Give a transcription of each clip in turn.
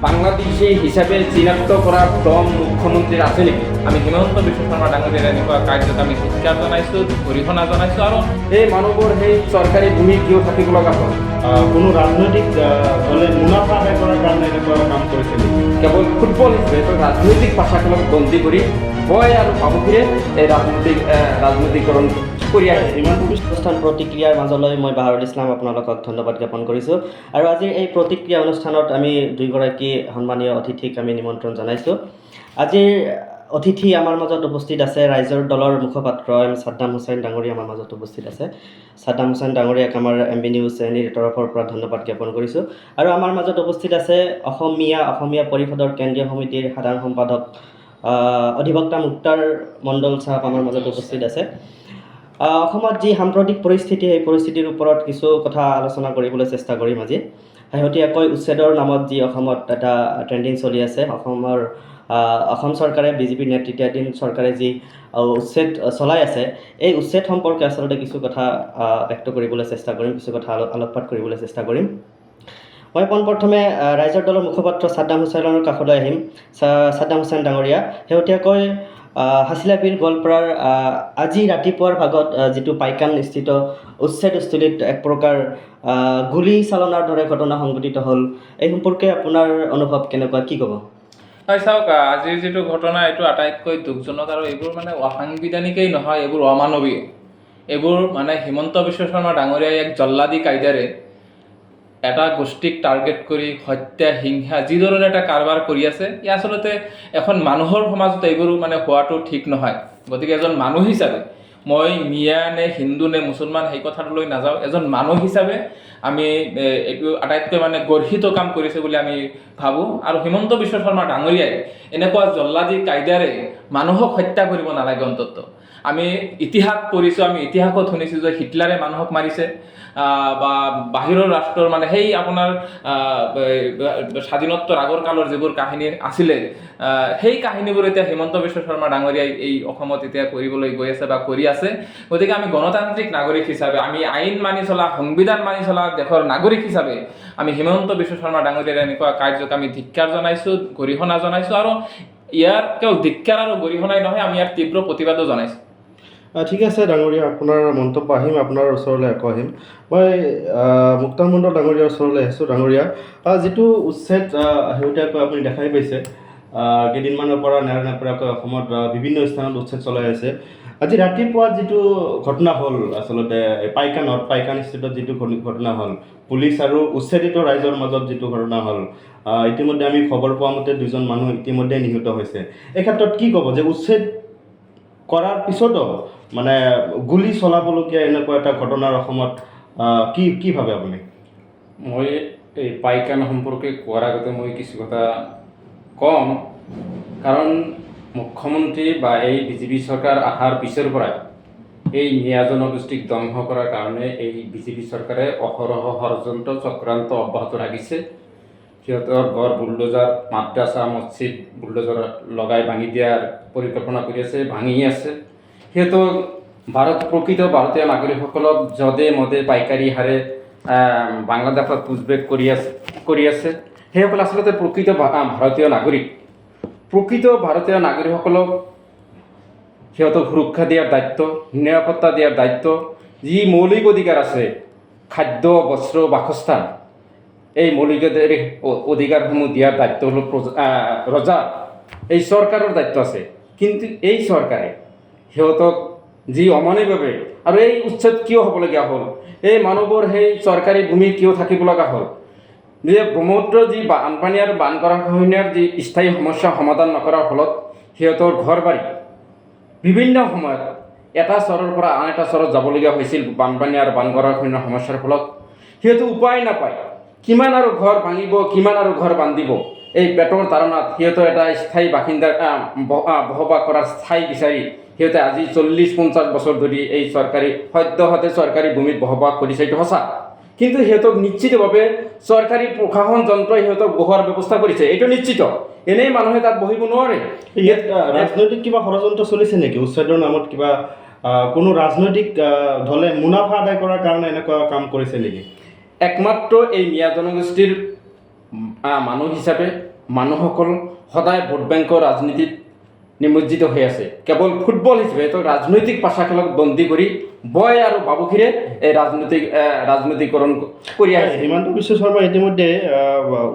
বাংলাদেশী হিসাবে চিনাক্ত কৰা দম মুখ্যমন্ত্ৰীৰ আছে নেকি? আমি হিমন্ত বিশ্ব শৰ্মা ডাঙৰীয়াৰ এনেকুৱা কাৰ্যত আমি ধিক্কাৰ জনাইছোঁ, গৰিহণা জনাইছোঁ। আৰু এই মানুহবোৰ সেই চৰকাৰী ভূমি কিয় থাকিব লগা হ'ল? কোনো ৰাজনৈতিক দলে মুনাফা আদায় কৰাৰ কাৰণে এনেকুৱা কাম কৰিছে নেকি? কেৱল ফুটবল হিচাপে ৰাজনৈতিক ভাষাখনক বন্দী কৰি ভয় আৰু ভাবুকিৰে এই ৰাজনৈতিকৰণ কৰি আছে। ইমান অনুষ্ঠান প্ৰতিক্ৰিয়াৰ মাজলৈ মই বাহাৰুল ইছলাম আপোনালোকক ধন্যবাদ জ্ঞাপন কৰিছোঁ। আৰু আজিৰ এই প্ৰতিক্ৰিয়া অনুষ্ঠানত আমি দুয়োগৰাকী সন্মানীয় অতিথিক আমি নিমন্ত্ৰণ জনাইছোঁ। আজিৰ অতিথি আমাৰ মাজত উপস্থিত আছে ৰাইজৰ দলৰ মুখপাত্ৰ ছাদ্দাম হুছেইন ডাঙৰীয়া আমাৰ মাজত উপস্থিত আছে। ছাদ্দাম হুছেইন ডাঙৰীয়াক আমাৰ MB নিউজ এনিৰ তৰফৰ পৰা ধন্যবাদ জ্ঞাপন কৰিছোঁ। আৰু আমাৰ মাজত উপস্থিত আছে অসমীয়া পৰিষদৰ কেন্দ্ৰীয় সমিতিৰ সাধাৰণ সম্পাদক অধিবক্তা মুক্তাৰ মণ্ডল চাহাব আমাৰ মাজত উপস্থিত আছে। অসমত যি সাম্প্ৰতিক পৰিস্থিতি, সেই পৰিস্থিতিৰ ওপৰত কিছু কথা আলোচনা কৰিবলৈ চেষ্টা কৰিম আজি। শেহতীয়াকৈ উচ্ছেদৰ নামত যি অসমত এটা ট্ৰেণ্ডিং চলি আছে, অসম চৰকাৰে BJP নেতৃত্বাধীন চৰকাৰে যি উচ্ছেদ চলাই আছে, এই উচ্ছেদ সম্পৰ্কে আচলতে কিছু কথা ব্যক্ত কৰিবলৈ চেষ্টা কৰিম, কিছু কথা আলোকপাত কৰিবলৈ চেষ্টা কৰিম। মই পোনপ্ৰথমে ৰাইজৰ দলৰ মুখপাত্ৰ ছাদ্দাম হুছেইনৰ কাষলৈ আহিম। ছাদ্দাম হুছেইন ডাঙৰীয়া, শেহতীয়াকৈ হাছিলা বিল গোৱালপাৰাৰ আজি ৰাতিপুৱাৰ ভাগত যিটো পাইকানস্থিত উচ্ছেদস্থলীত এক প্ৰকাৰ গুলী চালনাৰ দৰে ঘটনা সংঘটিত হ'ল, এই সম্পৰ্কে আপোনাৰ অনুভৱ কেনেকুৱা, কি ক'ব? হয়, চাওক, আজিৰ যিটো ঘটনা এইটো আটাইতকৈ দুখজনক। আৰু এইবোৰ মানে অসাংবিধানিকেই নহয়, এইবোৰ অমানৱীয়। এইবোৰ মানে হিমন্ত বিশ্ব শৰ্মা ডাঙৰীয়াই এক জল্লাদী কায়দাৰে এটা গোষ্ঠীক টাৰ্গেট কৰি হত্যা, হিংসা যিধৰণে এটা কাৰবাৰ কৰি আছে, ই আচলতে এখন মানুহৰ সমাজত এইবোৰ মানে হোৱাটো ঠিক নহয়। গতিকে এজন মানুহ হিচাপে, মই মিয়া নে হিন্দু নে মুছলমান সেই কথাটোলৈ নাযাওঁ, এজন মানুহ হিচাপে আমি এইটো আটাইতকৈ মানে গৰ্হিত কাম কৰিছে বুলি আমি ভাবোঁ। আৰু হিমন্ত বিশ্ব শৰ্মা ডাঙৰীয়াই এনেকুৱা জল্লাদী কায়দাৰে মানুহক হত্যা কৰিব নালাগে। অন্ততঃ আমি ইতিহাস পঢ়িছোঁ, আমি ইতিহাসত শুনিছোঁ যে হিটলাৰে মানুহক মাৰিছে, বা বাহিৰৰ ৰাষ্ট্ৰৰ মানে সেই আপোনাৰ স্বাধীনোত্তৰ আগৰ কালৰ যিবোৰ কাহিনী আছিলে, সেই কাহিনীবোৰ এতিয়া হিমন্ত বিশ্ব শৰ্মা ডাঙৰীয়াই এই অসমত এতিয়া কৰিবলৈ গৈ আছে বা কৰি আছে। গতিকে আমি গণতান্ত্ৰিক নাগৰিক হিচাপে, আমি আইন মানি চলা, সংবিধান মানি চলা দেশৰ নাগৰিক হিচাপে আমি হিমন্ত বিশ্ব শৰ্মা ডাঙৰীয়াৰ এনেকুৱা কাৰ্যক আমি ধিক্কাৰ জনাইছোঁ, গৰিহণা জনাইছোঁ। আৰু ইয়াৰ কেৱল ধিক্কাৰ আৰু গৰিহণাই নহয়, আমি ইয়াৰ তীব্ৰ প্ৰতিবাদো জনাইছোঁ। ঠিক আছে ডাঙৰীয়া, আপোনাৰ মন্তব্য আহিম, আপোনাৰ ওচৰলৈ আকৌ আহিম। মই মুক্তাৰ মণ্ডল ডাঙৰীয়াৰ ওচৰলৈ আহিছোঁ। ডাঙৰীয়া, যিটো উচ্ছেদ শেহতীয়াকৈ আপুনি দেখাই পাইছে, কেইদিনমানৰ পৰা নেৰানেপেৰাকৈ অসমত বিভিন্ন স্থানত উচ্ছেদ চলাই আছে। আজি ৰাতিপুৱা যিটো ঘটনা হ'ল, আচলতে পাইকানস্থিতত যিটো ঘটনা হ'ল, পুলিচ আৰু উচ্ছেদিত ৰাইজৰ মাজত যিটো ঘটনা হ'ল, ইতিমধ্যে আমি খবৰ পোৱা মতে 2জন মানুহ ইতিমধ্যে নিহত হৈছে। এই ক্ষেত্ৰত কি ক'ব যে উচ্ছেদ কৰাৰ পিছতো মানে গুলী চলাবলগীয়া এনেকুৱা এটা ঘটনাৰ অসমত কি ভাবে আপুনি? মই এই পাইকান সম্পৰ্কে কোৱাৰ আগতে মই কিছু কথা কম। কাৰণ মুখ্যমন্ত্ৰী বা এই BJP চৰকাৰ অহাৰ পিছৰ পৰাই এই মিয়া জনগোষ্ঠীক ধ্বংস কৰাৰ কাৰণে এই BJP চৰকাৰে অহৰহ ষড়যন্ত্ৰ চক্ৰান্ত অব্যাহত ৰাখিছে। সিহঁতৰ ঘৰ বুলডোজাৰ, মাদ্ৰাছা, মছজিদ বুলডোজাৰ লগাই ভাঙি দিয়াৰ পৰিকল্পনা কৰি আছে, ভাঙি আছে। সিহঁতক প্ৰকৃত ভাৰতীয় নাগৰিকসকলক যধে মধে পাইকাৰী হাৰে বাংলাদেশত পুচবেক কৰি আছে। সেইসকল আচলতে প্ৰকৃত ভাৰতীয় নাগৰিক। প্ৰকৃত ভাৰতীয় নাগৰিকসকলক সিহঁতক সুৰক্ষা দিয়াৰ দায়িত্ব, নিৰাপত্তা দিয়াৰ দায়িত্ব, যি মৌলিক অধিকাৰ আছে, খাদ্য, বস্ত্ৰ, বাসস্থান, এই মৌলিক অধিকাৰসমূহ দিয়াৰ দায়িত্ব হ'ল ৰজা, এই চৰকাৰৰ দায়িত্ব আছে। কিন্তু এই চৰকাৰে সিহঁতক যি অমানৱীয়ভাৱে, আৰু এই উচ্ছেদ কিয় হ'বলগীয়া হ'ল, এই মানুহবোৰ সেই চৰকাৰী ভূমি কিয় থাকিব লগা হ'ল, যে ব্ৰহ্মপুত্ৰৰ যি বানপানী আৰু বানগৰাখহনীয়াৰ যি স্থায়ী সমস্যা সমাধান নকৰাৰ ফলত সিহঁতৰ ঘৰ বাৰী বিভিন্ন সময়ত এটা চৰৰ পৰা আন এটা চৰত যাবলগীয়া হৈছিল। বানপানী আৰু বানগৰাখহনীয়াৰ সমস্যাৰ ফলত সিহঁতে উপায় নাপায়, কিমান আৰু ঘৰ ভাঙিব, কিমান আৰু ঘৰ বান্ধিব। এই পেটৰ তাৰণাত সিহঁতৰ এটা স্থায়ী বাসিন্দাৰ বসবাস কৰাৰ ঠাই বিচাৰি সিহঁতে আজি 40-50 বছৰ ধৰি এই সদ্যহতে চৰকাৰী ভূমিত বসবাস কৰিছে, এইটো সঁচা। কিন্তু সিহঁতক নিশ্চিতভাৱে চৰকাৰী প্ৰশাসন যন্ত্ৰই সিহঁতক বহোৱাৰ ব্যৱস্থা কৰিছে, এইটো নিশ্চিত। এনেই মানুহে তাত বহিব নোৱাৰে। ইয়াত ৰাজনৈতিক কিবা ষড়যন্ত্ৰ চলিছে নেকি? উচ্ছেদৰ নামত কিবা কোনো ৰাজনৈতিক দলে মুনাফা আদায় কৰাৰ কাৰণে এনেকুৱা কাম কৰিছে নেকি? একমাত্ৰ এই মিয়া জনগোষ্ঠীৰ মানুহ হিচাপে মানুহসকল সদায় ভোট বেংকৰ ৰাজনীতিত নিমজ্জিত হৈ আছে। কেৱল ফুটবল হিচাপে তো ৰাজনৈতিক পাশা খেলক বন্দী কৰি বয় আৰু বাবুখিৰে এই ৰাজনৈতিকৰণ কৰি আছে। হিমন্ত বিশ্ব শৰ্মা ইতিমধ্যে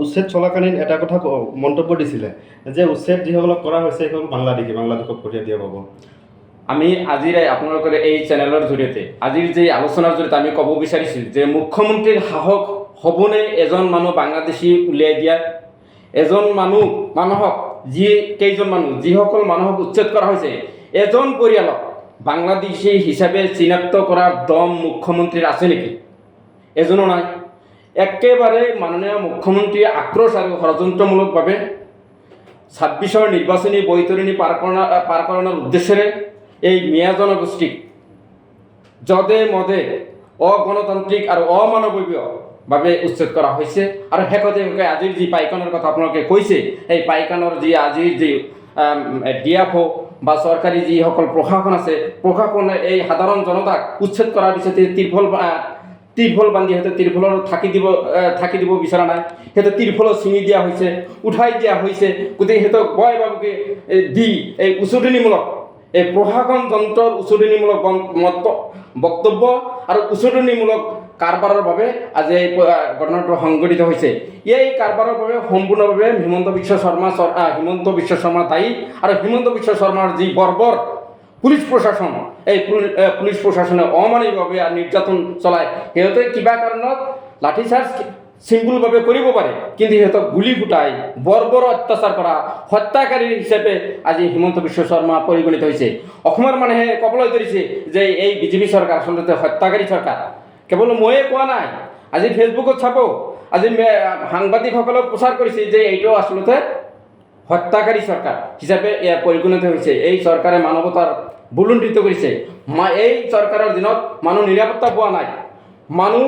উচ্ছেদ চলাকালীন এটা কথা মন্তব্য দিছিলে যে উচ্ছেদ যিসকলক কৰা হৈছে সেইসকল বাংলাদেশক পঠিয়াই দিয়া পাব। আমি আজিৰ আপোনালোকৰ এই চেনেলৰ জৰিয়তে আজিৰ যে আলোচনাৰ জৰিয়তে আমি ক'ব বিচাৰিছোঁ যে মুখ্যমন্ত্ৰীৰ সাহস হ'বনে এজন মানুহ বাংলাদেশী উলিয়াই দিয়া, এজন মানুহক যিসকল মানুহক উচ্ছেদ কৰা হৈছে, এজন পৰিয়ালক বাংলাদেশী হিচাপে চিনাক্ত কৰাৰ দম মুখ্যমন্ত্ৰীৰ আছে নেকি? এজনো নাই। একেবাৰে মাননীয় মুখ্যমন্ত্ৰীয়ে আক্ৰোশ আৰু ষড়যন্ত্ৰমূলকভাৱে ২৬ৰ নিৰ্বাচনী বৈতৰণি পাৰকৰণৰ উদ্দেশ্যেৰে এই মিয়া জনগোষ্ঠীক যধে মধে অগণতান্ত্ৰিক আৰু অমানৱীয়ভাৱে উচ্ছেদ কৰা হৈছে। আৰু শেষতে আজিৰ যি পাইকানৰ কথা আপোনালোকে কৈছে, এই পাইকানৰ যি আজিৰ যি ডিএফঅ বা চৰকাৰী যিসকল প্ৰশাসন আছে, প্ৰশাসনে এই সাধাৰণ জনতাক উচ্ছেদ কৰাৰ পিছতে ত্ৰিফল বান্ধি সিহঁতে ত্ৰিফলৰ থাকি দিব বিচৰা নাই। সিহঁতে ত্ৰিফলো ছিঙি দিয়া হৈছে, উঠাই দিয়া হৈছে। গতিকে সিহঁতক বয় বাবুকে দি এই উচতনিমূলক এই প্ৰশাসন যন্ত্ৰৰ উচতনিমূলক বক্তব্য আৰু উচতনিমূলক কাৰবাৰৰ বাবে আজি এই ঘটনাটো সংঘটিত হৈছে। এই কাৰবাৰৰ বাবে সম্পূৰ্ণভাৱে হিমন্ত বিশ্ব শৰ্মা দায়ী। আৰু হিমন্ত বিশ্ব শৰ্মাৰ যি বৰ্বৰ পুলিচ প্ৰশাসন, এই পুলিচ প্ৰশাসনে অমানৱীয়ভাৱে নিৰ্যাতন চলায়। সিহঁতে কিবা কাৰণত লাঠিচাৰ্জ চিম্পুলভাৱে কৰিব পাৰে, কিন্তু সিহঁতক গুলি ফুটাই বৰ্বৰ অত্যাচাৰ কৰা হত্যাকাৰী হিচাপে আজি হিমন্ত বিশ্ব শৰ্মা পৰিগণিত হৈছে। অসমৰ মানুহে ক'বলৈ ধৰিছে যে এই বিজেপি চৰকাৰ আচলতে হত্যাকাৰী চৰকাৰ। কেৱল ময়ে কোৱা নাই, আজি ফেচবুকত চাব, আজি সাংবাদিকসকলক প্ৰচাৰ কৰিছে যে এইটো আচলতে হত্যাকাৰী চৰকাৰ হিচাপে পৰিগণিত হৈছে। এই চৰকাৰে মানৱতাৰ বুলুণ্ঠিত কৰিছে। এই চৰকাৰৰ দিনত মানুহ নিৰাপত্তা পোৱা নাই। মানুহ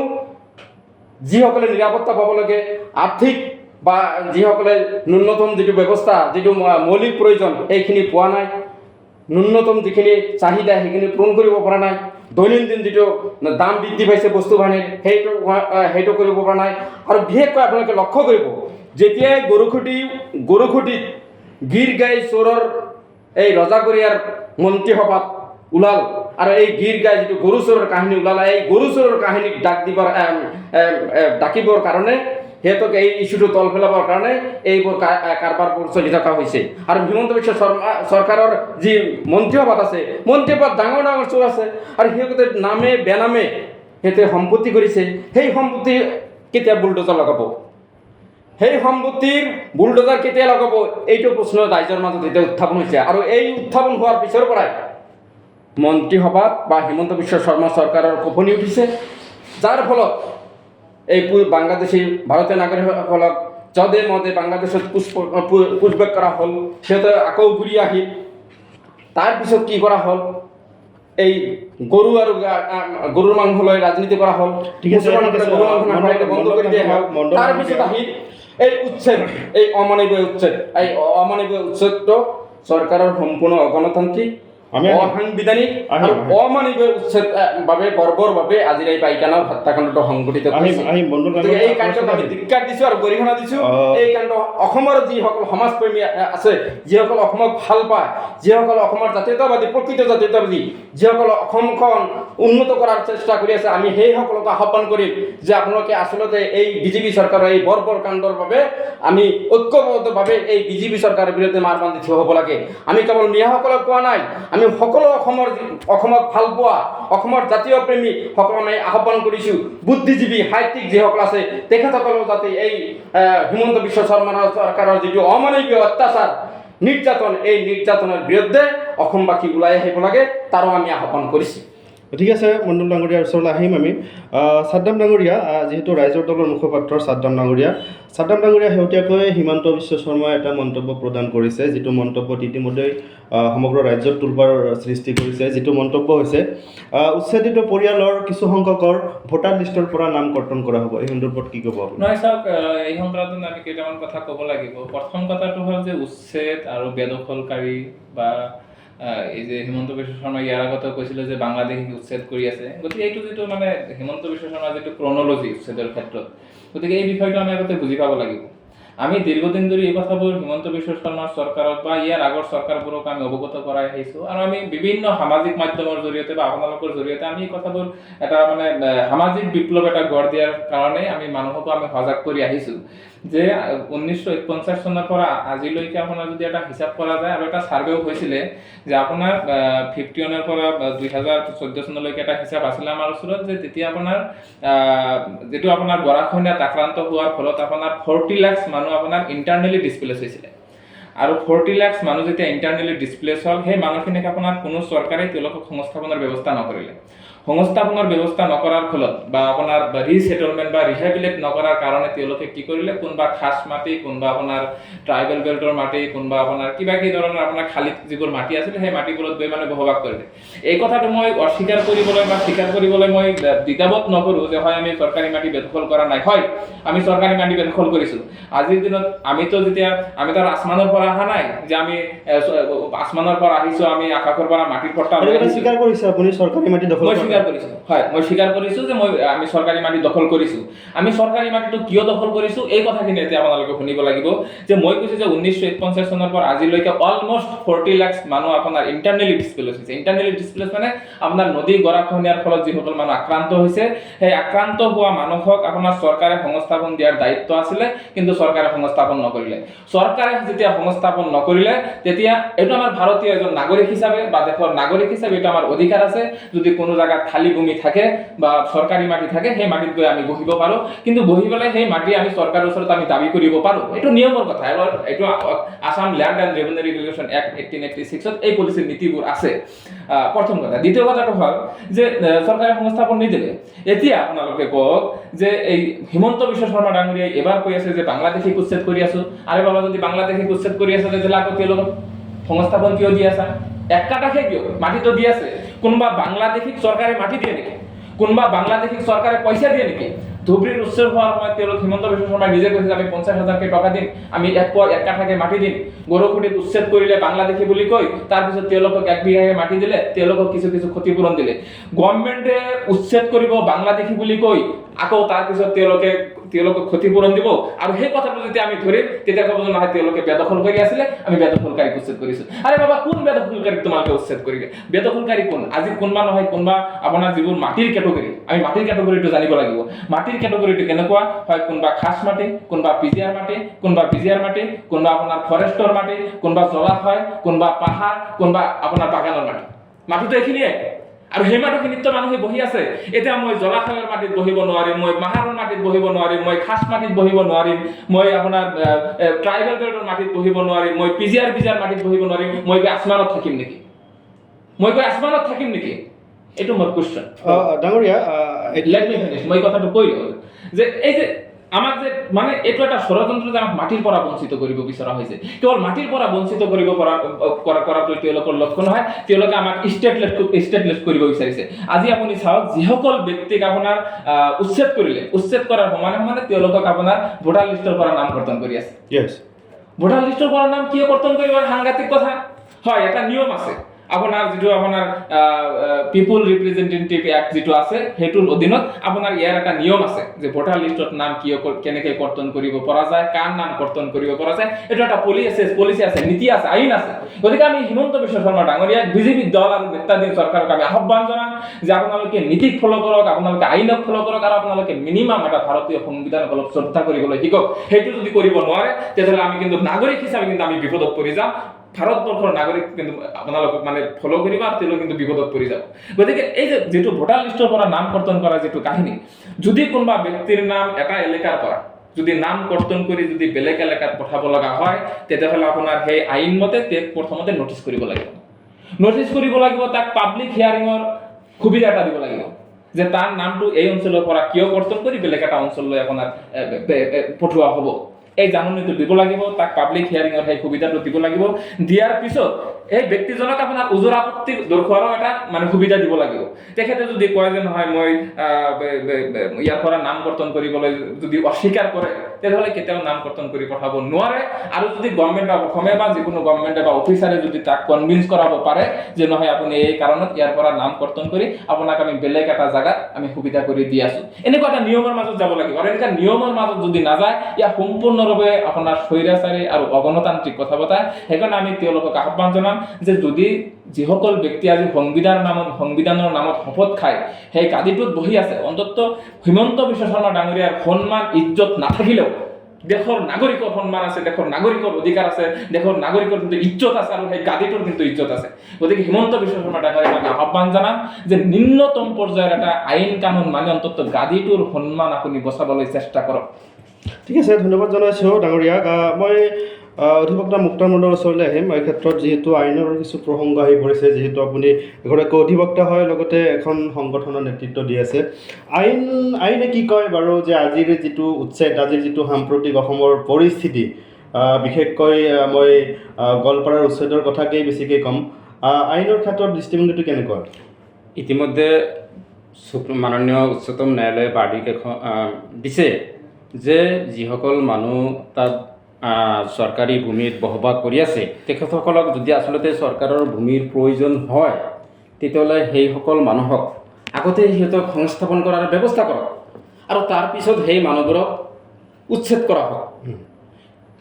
যিসকলে নিৰাপত্তা পাব লাগে, আৰ্থিক বা যিসকলে ন্যূনতম যিটো ব্যৱস্থা, যিটো মৌলিক প্ৰয়োজন, সেইখিনি পোৱা নাই। ন্যূনতম যিখিনি চাহিদা সেইখিনি পূৰণ কৰিব পৰা নাই। দৈনন্দিন যিটো দাম বৃদ্ধি পাইছে বস্তু বাহিনীৰ, সেইটো কৰিব পৰা নাই। আৰু বিশেষকৈ আপোনালোকে লক্ষ্য কৰিব, যেতিয়াই গৰুখুটিত গীৰ গাই চোৰৰ এই ৰজাগৰীয়াৰ মন্ত্ৰীসভাত ওলাল আৰু এই গীৰ গাই যিটো গৰু চোৰৰ কাহিনী ওলালে, এই গৰু চোৰৰ কাহিনীক ডাকিবৰ কাৰণে সিহঁতক এই ইছ্যুটো তল পেলাবৰ কাৰণে এইবোৰ কাৰবাৰবোৰ চলি থকা হৈছে। আৰু হিমন্ত বিশ্ব শৰ্মা চৰকাৰৰ যি মন্ত্ৰীসভাত আছে, মন্ত্ৰীসভাত ডাঙৰ ডাঙৰ চোৰ আছে আৰু সিহঁতে নামে বেনামে সিহঁতে সম্পত্তি কৰিছে। সেই সম্পত্তি কেতিয়া বুলডোজাৰ লগাব, সেই সম্পত্তিৰ বুলডোজাৰ কেতিয়া লগাব, এইটো প্ৰশ্ন ৰাইজৰ মাজত এতিয়া উত্থাপন হৈছে। আৰু এই উত্থাপন হোৱাৰ পিছৰ পৰাই মন্ত্ৰীসভাত বা হিমন্ত বিশ্ব শৰ্মা চৰকাৰৰ কঁপনি উঠিছে, যাৰ ফলত এই বাংলাদেশী ভাৰতীয় নাগৰিকসকলক যধে মধে বাংলাদেশত পুছবেক কৰা হ'ল। সিহঁতে আকৌ ঘূৰি আহি তাৰপিছত কি কৰা হ'ল, এই গৰু আৰু গৰুৰ মাংস লৈ ৰাজনীতি কৰা হ'ল। গৰু মাংস নাখালে বন্ধ কৰি দিয়া হ'ল। তাৰপিছত আহি এই উচ্ছেদ, এই অমানৱীয় উচ্ছেদটো চৰকাৰৰ সম্পূৰ্ণ অগণতান্ত্ৰিক, অসাংবিধানিক আৰু অমানৱীয় উচ্ছেদ বাবে বৰ্বৰভাৱে আজিৰ এই পাইকানৰ হত্যাকাণ্ডটো সংঘটিত কৰিছে। এই কাণ্ডক আমি ধিক্কাৰ দিছোঁ আৰু গৰিহণা দিছোঁ। এই কাণ্ড অসমৰ যিসকল সমাজপ্ৰেমী আছে, যিসকল অসমক ভাল পায়, যিসকল অসমৰ জাতীয়তাবাদী, প্ৰকৃত জাতীয়তাবাদী, যিসকল অসমখন উন্নত কৰাৰ চেষ্টা কৰি আছে, আমি সেইসকলক আহ্বান কৰিম যে আপোনালোকে আচলতে এই বিজেপি চৰকাৰৰ এই বৰ্বৰ কাণ্ডৰ বাবে আমি ঐক্যবদ্ধভাৱে এই বিজেপি চৰকাৰৰ বিৰুদ্ধে মাৰ বান্ধি থিয় হ'ব লাগে। আমি কেৱল মিয়াসকলক কোৱা নাই, আমি সকলো অসমক ভাল পোৱা, অসমৰ জাতীয় প্ৰেমী সকলক আমি আহ্বান কৰিছোঁ। বুদ্ধিজীৱী, সাহিত্যিক যিসকল আছে, তেখেতসকলেও যাতে এই হিমন্ত বিশ্ব শৰ্মাৰ চৰকাৰৰ যিটো অমানৱীয় অত্যাচাৰ, নিৰ্যাতন, এই নিৰ্যাতনৰ বিৰুদ্ধে অসমবাসী ওলাই আহিব লাগে, তাৰো আমি আহ্বান কৰিছোঁ। ঠিক আছে, মণ্ডল ডাঙৰীয়াৰ ওচৰলৈ আহিম আমি। ছাদ্দাম ডাঙৰীয়া, যিহেতু ৰাইজৰ দলৰ মুখপাত্ৰ ছাদ্দাম ডাঙৰীয়া শেহতীয়াকৈ হিমন্ত বিশ্ব শৰ্মাই এটা মন্তব্য প্ৰদান কৰিছে, যিটো মন্তব্যত ইতিমধ্যেই সমগ্ৰ ৰাজ্যত তোলপাৰ সৃষ্টি কৰিছে। যিটো মন্তব্য হৈছে উচ্ছেদিত পৰিয়ালৰ কিছু সংখ্যকৰ ভোটাৰ লিষ্টৰ পৰা নাম কৰ্তন কৰা হ'ব। এই সন্দৰ্ভত কি ক'ব? নহয় চাওক, এই সন্দৰ্ভত আমি কেইটামান কথা ক'ব লাগিব। প্ৰথম কথাটো হ'ল যে উচ্ছেদ আৰু বেদখলকাৰী বা এই যে হিমন্ত বিশ্ব শৰ্মা ইয়াৰ আগতে কৈছিলে যে বাংলাদেশীক উচ্ছেদ কৰি আছে, গতিকে এইটো যিটো মানে হিমন্ত বিশ্ব শৰ্মাৰ যিটো ক্ৰনলজি উচ্ছেদৰ ক্ষেত্ৰত, গতিকে এই বিষয়টো আমি আগতে বুজি পাব লাগিব। আমি দীৰ্ঘদিন ধৰে এই কথাবোৰ হিমন্ত বিশ্ব শৰ্মাৰ চৰকাৰক বা ইয়াৰ আগৰ চৰকাৰবোৰক আমি অৱগত কৰাই আহিছোঁ আৰু আমি বিভিন্ন সামাজিক মাধ্যমৰ জৰিয়তে বা আপোনালোকৰ জৰিয়তে আমি এই কথাবোৰ এটা মানে সামাজিক বিপ্লৱ এটা গঢ় দিয়াৰ কাৰণে আমি মানুহকো আমি সজাগ কৰি আহিছোঁ যে 1949 চনৰ পৰা আজিলৈকে আপোনাৰ যদি এটা হিচাপ কৰা যায় আৰু এটা ছাৰ্ভেও হৈছিলে যে আপোনাৰ 51 পৰা 2014 চনলৈকে এটা হিচাপ আছিলে আমাৰ ওচৰত যে তেতিয়া আপোনাৰ যেটো আপোনাৰ গৰাখহনীয়াত আক্ৰান্ত হোৱাৰ ফলত আপোনাৰ 40 লাখ মানুহ আপোনাৰ ইন্টাৰনেলি ডিসপ্লেস হৈছিলে আৰু 40 লাখ মানুহ যেতিয়া ইন্টাৰনেলি ডিসপ্লেস হ'ল সেই মানুহখিনিক আপোনাৰ কোনো চৰকাৰে তেওঁলোকক সংস্থাপনৰ ব্যৱস্থা নকৰিলে সংস্থাপনৰ ব্যৱস্থা নকৰাৰ ফলত বা আপোনাৰ ৰিসেটলমেন্ট বা ৰিহেবিলিট নকৰাৰ কাৰণে তেওঁলোকে কি কৰিলে কোনবা খাস মাটি কোনবা আপোনাৰ ট্ৰাইবেল বেল্টৰ মাটি কোনবা আপোনাৰ কিবা কি ধৰণৰ আপোনাৰ খালি যিবোৰ মাটি আছিল সেই মাটিবোৰত গৈ মানে বসবাস কৰিলে এই কথাটো মই অস্বীকাৰ কৰিবলৈ বা স্বীকাৰ কৰিবলৈ মই দ্বিধাবোধ নকৰো যে হয় আমি চৰকাৰী মাটি বেদখল কৰা নাই হয় আমি চৰকাৰী মাটি বেদখল কৰিছো আজিৰ দিনত আমি তো তাৰ আসমানৰ পৰা অহা নাই যে আমি আসমানৰ পৰা আহিছো আমি আকাশৰ পৰা মাটিৰ পট্টা লৈ আহিছো স্বীকাৰ কৰিছে আপুনি চৰকাৰী মাটি দখল মই স্বীকাৰ কৰিছো হয় মই স্বীকাৰ কৰিছো যে আমি চৰকাৰী মাটি দখল কৰিছো আমি চৰকাৰী মাটিটো কিয় দখল কৰিছো এই কথাখিনি এতিয়া আপোনালোকে শুনিব লাগিব যে মই কৈছো যে 1951 চনৰ পৰা আজিলৈকে অলমোস্ট 40 লাখ মানুহ আপোনাৰ ইন্টাৰনেলি ডিসপ্লেস হৈছে ইন্টাৰনেলি ডিসপ্লেস মানে আপোনাৰ নদী গৰাখহনীয়াৰ ফলত যিসকল মানুহ আক্ৰান্ত হৈছে সেই আক্ৰান্ত হোৱা মানুহক আপোনাৰ চৰকাৰে সংস্থাপন দিয়াৰ দায়িত্ব আছিলে কিন্তু চৰকাৰে সংস্থাপন নকৰিলে চৰকাৰে যেতিয়া সংস্থাপন নকৰিলে তেতিয়া এটো আমাৰ ভাৰতীয় এজন নাগৰিক হিচাপে বা দেশৰ নাগৰিক হিচাপে এটা আমাৰ অধিকাৰ আছে যদি কোনো জায়গাত খালি ভূমি থাকে বা সৰকাৰি মাটি থাকে সেই মাটিত গৈ আমি বহিব পাৰো কিন্তু বহি পেলাই সেই মাটি আমি সৰকাৰৰ ওচৰত আমি দাবী কৰিব পাৰো এটো নিয়মৰ কথা এটো Assam land and revenue regulation act 1886 ত এই পলিসিৰ নীতিবোৰ আছে প্ৰথম কথা দ্বিতীয় কথাটো হ'ল যে সৰকাৰে সংস্থাপন নিদিলে এতিয়া আপোনালোকে কওক যে এই হিমন্ত বিশ্ব শৰ্মা ডাঙৰীয়াই এবাৰ কৈ আছে যে বাংলাদেশীক উচ্ছেদ কৰি আছো আৰে বাবা যদি বাংলাদেশীক উচ্ছেদ কৰি আছে তেতিয়াহ'লে আকৌ তেওঁলোকক সংস্থাপন কিয় দি আছে এক কাটাকে কিয় মাটি তো দি আছে কোনবা বাংলাদেশীক সরকারে মাটি দিয়ে নেকি কোনবা বাংলাদেশীক সরকারে পয়সা দিয়ে নেকি ধুবড়ির উচ্ছেদ হওয়ার সময় তেওঁলোক হিমন্ত বিশ্ব শর্মা নিজে কৈছে আমি 50,000 টাকা দিম আমি এক কাঠাকে মাটি দিম গৰুখুটিত উচ্ছেদ কৰিলে বাংলাদেশী বুলি কই তাৰ পিছত তেওঁলোকক এক বিঘাকে মাটি দিলে তেওঁলোকক কিছু ক্ষতিপূৰণ দিলে গভৰ্নমেন্টে উচ্ছেদ কৰিব বাংলাদেশী বুলি কই আকৌ তাৰ পিছত তেওঁলোকক ক্ষতিপূৰণ দিব আৰু সেই কথাটো যদি আমি ধৰিম তেতিয়া ক'ব যে নহয় তেওঁলোকে বেদখল কৰি আছিল আমি বেদখলকাৰীক উচ্ছেদ কৰিছো আৰে বাবা কোন বেদখলকাৰীক তোমালোকে উচ্ছেদ কৰিলে বেদখলকাৰী কোন আজি কোনবা নহয় কোনবা আপোনাৰ যিবোৰ মাটিৰ কেটেগৰী আমি মাটিৰ কেটেগৰীটো জানিব লাগিব মাটিৰ কেটেগৰীটো কেনেকুৱা হয় কোনবা খাস মাটি কোনবা পিজিআৰ মাটি কোনবা আপোনাৰ ফৰেষ্টৰ মাটি কোনবা জলাশয় কোনবা পাহাৰ কোনবা আপোনাৰ বাগানৰ মাটিটো এখিনিয়ে আৰু সেই মাটিখিনিত মানুহে বহি আছে এতিয়া মই জলাশয়ৰ মাটিত বহিব নোৱাৰিম মই পাহাৰৰ মাটিত বহিব নোৱাৰিম মই খাস মাটিত বহিব নোৱাৰিম মই আপোনাৰ ট্ৰাইবেল বেল্টৰ মাটিত বহিব নোৱাৰিম মই পিজিআৰ মাটিত বহিব নোৱাৰিম মই আসমানত থাকিম নেকি এটো মোৰ কোৱেশ্চন ডাঙৰীয়া লেট মি ফিনিশ মই কথাটো কৈ যে এই যে আমাক যে মানে এটো এটা ষড়যন্ত্ৰ যে আমাক মাটিৰ পৰা বঞ্চিত কৰিব বিচৰা হৈছে কেৱল মাটিৰ পৰা বঞ্চিত কৰিব কৰাটো তেওঁলোকৰ লক্ষ্য নহয় তেওঁলোকে আমাক ষ্টেটলেছ কৰিব বিচাৰিছে আজি আপুনি চাওক যিসকল ব্যক্তিক আপোনাৰ উচ্ছেদ কৰাৰ সমানে তেওঁলোকক আপোনাৰ ভোটাৰ লিষ্টৰ পৰা নাম কৰ্তন কৰি আছে ইয়েস ভোটাৰ লিষ্টৰ পৰা নাম কিয় কৰ্তন কৰিবৰ সাংঘাতিক কথা হয় এটা নিয়ম আছে আপোনাৰ যেটো আপোনাৰ পিপল ৰিপ্ৰেজেন্টেটিভ এক্ট যেটো আছে হেতুৰ অধীনত আপোনাৰ ইয়াৰ এটা নিয়ম আছে যে ভোটাৰ লিষ্টত নাম কিয় কেনেকৈ কৰ্তন কৰিব পৰা যায় কাৰ নাম কৰ্তন কৰিব পৰা যায় এটা এটা পলিসি আছে নীতি আছে আইন আছে গতিকে আমি হিমন্ত বিশ্ব শৰ্মা ডাঙৰীয়া বিজেপি দল আৰু নেতাদী চৰকাৰক আমি আহ্বান জনাম যে আপোনালোকে নীতিক ফলো কৰক আপোনালোকে আইনক ফলো কৰক আৰু আপোনালোকে মিনিমাম এটা ভাৰতীয় সংবিধানক অলপ শ্ৰদ্ধা কৰিবলৈ শিকক হেতু যদি কৰিব নোৱাৰে তেতিয়াহ'লে আমি কিন্তু নাগৰিক হিচাপে কিন্তু আমি বিপদত পৰি যাম ভাৰতবৰ্ষৰ নাগৰিক কিন্তু আপোনালোকক মানে ফলো কৰিব আৰু তেওঁলোক কিন্তু বিপদত পৰি যাব গতিকে এই যে যেটো ভোটাৰ লিষ্টৰ পৰা নাম কৰ্তন কৰা যেটো কাহিনী যদি কোনোবা ব্যক্তিৰ নাম এটা এলেকাৰ পৰা যদি নাম কৰ্তন কৰি যদি বেলেগ এলেকাত পঠাব লগা হয় তেতিয়াহ'লে আপোনাৰ সেই আইন মতে প্ৰথমতে নটিচ কৰিব লাগিব তাক পাব্লিক হিয়াৰিঙৰ সুবিধা এটা দিব লাগিব যে তাৰ নামটো এই অঞ্চলৰ পৰা কিয় কৰ্তন কৰি বেলেগ এটা অঞ্চললৈ আপোনাৰ পঠোৱা হ'ব এই জাননীটো দিব লাগিব তাক পাব্লিক হিয়াৰিঙৰ সেই সুবিধাটো দিব লাগিব দিয়াৰ পিছত এই ব্যক্তিজনক আপোনাৰ উজৰ আপত্তি দৰ্শোৱাৰো এটা মানে সুবিধা দিব লাগিব তেখেতে যদি কয় যে নহয় মই ইয়াৰ পৰা নাম কৰ্তন কৰিবলৈ যদি অস্বীকাৰ কৰে তেতিয়াহ'লে কেতিয়াও নাম কৰ্তন কৰি পঠাব নোৱাৰে আৰু যদি গভৰ্ণমেণ্ট অফ অসমে বা যিকোনো গভৰ্ণমেণ্টে বা অফিচাৰে যদি তাক কনভিন্স কৰাব পাৰে যে নহয় আপুনি এই কাৰণত ইয়াৰ পৰা নাম কৰ্তন কৰি আপোনাক আমি বেলেগ এটা জাগাত আমি সুবিধা কৰি দি আছো, এনেকুৱা এটা নিয়মৰ মাজত যাব লাগিব। আৰু এনেকুৱা নিয়মৰ মাজত যদি নাযায় ইয়াৰ সম্পূৰ্ণৰূপে আপোনাৰ স্বৈৰাচাৰী আৰু অগণতান্ত্ৰিক কথা বতা। সেইকাৰণে আমি তেওঁলোকক আহ্বান জনাম যে যদি যিসকল ব্যক্তি আজি সংবিধানৰ নামত শপত খায় সেই গাদীটোত বহি আছে, অন্তত হিমন্ত বিশ্ব শৰ্মা ডাঙৰীয়াৰ সন্মান ইজ্জত নাথাকিলেও দেশৰ নাগৰিকৰ সন্মান আছে, দেশৰ নাগৰিকৰ অধিকাৰ আছে, দেশৰ নাগৰিকৰ কিন্তু ইজ্জত আছে আৰু সেই গাদীটোৰ কিন্তু ইজ্জত আছে। গতিকে হিমন্ত বিশ্ব শৰ্মা ডাঙৰীয়াক আমি আহ্বান জনাম যে নিম্নতম পৰ্যায়ৰ এটা আইন কানুন মানে অন্তত গাদীটোৰ সন্মান আপুনি বচাবলৈ চেষ্টা কৰক। ঠিক আছে, ধন্যবাদ জনাইছোঁ ডাঙৰীয়াক। মই অধিবক্তা মুক্তাৰ মণ্ডলৰ ওচৰলৈ আহিম। এই ক্ষেত্ৰত যিহেতু আইনৰ কিছু প্ৰসংগ আহি পৰিছে, যিহেতু আপুনি এগৰাকী অধিবক্তা হয়, লগতে এখন সংগঠনৰ নেতৃত্ব দি আছে। আইনে কি কয় বাৰু যে আজিৰ যিটো উচ্ছেদ, আজিৰ যিটো সাম্প্ৰতিক অসমৰ পৰিস্থিতি, বিশেষকৈ মই গোৱালপাৰাৰ উচ্ছেদৰ কথাকেই বেছিকৈ ক'ম, আইনৰ ক্ষেত্ৰত দৃষ্টিভংগীটো কেনেকুৱা? ইতিমধ্যে মাননীয় উচ্চতম ন্যায়ালয়ে বাৰ্ডিক এখন দিছে যে যিসকল মানুহ তাত চৰকাৰী ভূমিত বসবাস কৰি আছে তেখেতসকলক যদি আচলতে চৰকাৰৰ ভূমিৰ প্ৰয়োজন হয় তেতিয়াহ'লে সেইসকল মানুহক আগতে সিহঁতক সংস্থাপন কৰাৰ ব্যৱস্থা কৰক আৰু তাৰপিছত সেই মানুহবোৰক উচ্ছেদ কৰা হওক।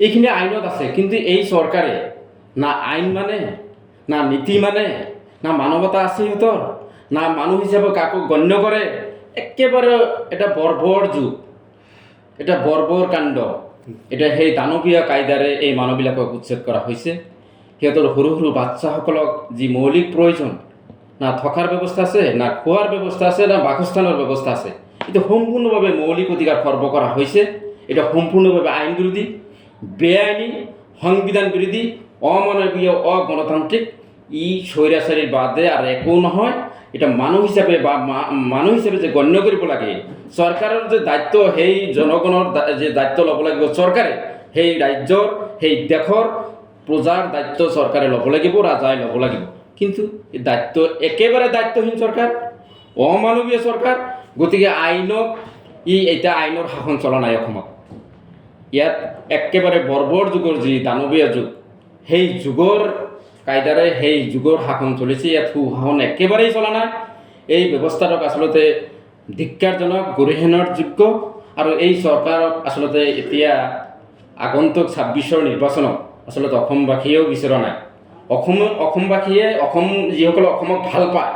এইখিনি আইনত আছে, কিন্তু এই চৰকাৰে না আইন মানে, না নীতি মানে, না মানৱতা আছে সিহঁতৰ, না মানুহ হিচাপে কাকো গণ্য কৰে। একেবাৰে এটা বৰ্বৰ যুগ, এটা বৰ্বৰ কাণ্ড। এটা সেই দানৱীয় কায়দাৰে এই মানুহবিলাকক উচ্ছেদ কৰা হৈছে। সিহঁতৰ সৰু সৰু বাচ্চাসকলক যি মৌলিক প্ৰয়োজন, না থকাৰ ব্যৱস্থা আছে, না খোৱাৰ ব্যৱস্থা আছে, না বাসস্থানৰ ব্যৱস্থা আছে, এইটো সম্পূৰ্ণভাৱে মৌলিক অধিকাৰ খৰ্ব কৰা হৈছে। এটা সম্পূৰ্ণভাৱে আইন বিৰোধী, বেআইনী, সংবিধান বিৰোধী, অমানৱীয়, অগণতান্ত্ৰিক। ই স্বৈৰাচাৰীৰ বাদে আৰু একো নহয়। এটা মানুহ হিচাপে বা মানুহ হিচাপে যে গণ্য কৰিব লাগে, চৰকাৰৰ যে দায়িত্ব, সেই জনগণৰ যে দায়িত্ব ল'ব লাগিব চৰকাৰে, সেই ৰাজ্যৰ, সেই দেশৰ প্ৰজাৰ দায়িত্ব চৰকাৰে ল'ব লাগিব, ৰাজাই ল'ব লাগিব। কিন্তু এই দায়িত্ব একেবাৰে দায়িত্বহীন চৰকাৰ, অমানৱীয় চৰকাৰ। গতিকে আইনক এতিয়া আইনৰ শাসন চলা নাই অসমত। ইয়াত একেবাৰে বৰ্বৰ যুগৰ যি দানৱীয় যুগ, সেই যুগৰ কায়দাৰে সেই যুগৰ শাসন চলিছে। ইয়াত সুশাসন একেবাৰেই চলা নাই। এই ব্যৱস্থাটোক আচলতে ধিক্কাৰজনক, গৰিহণাৰ যোগ্য। আৰু এই চৰকাৰক আচলতে এতিয়া আগন্তুক ২৬ৰ নিৰ্বাচনত আচলতে অসমবাসীয়েও বিচৰা নাই। অসমবাসীয়ে, যিসকলে অসমক ভাল পায়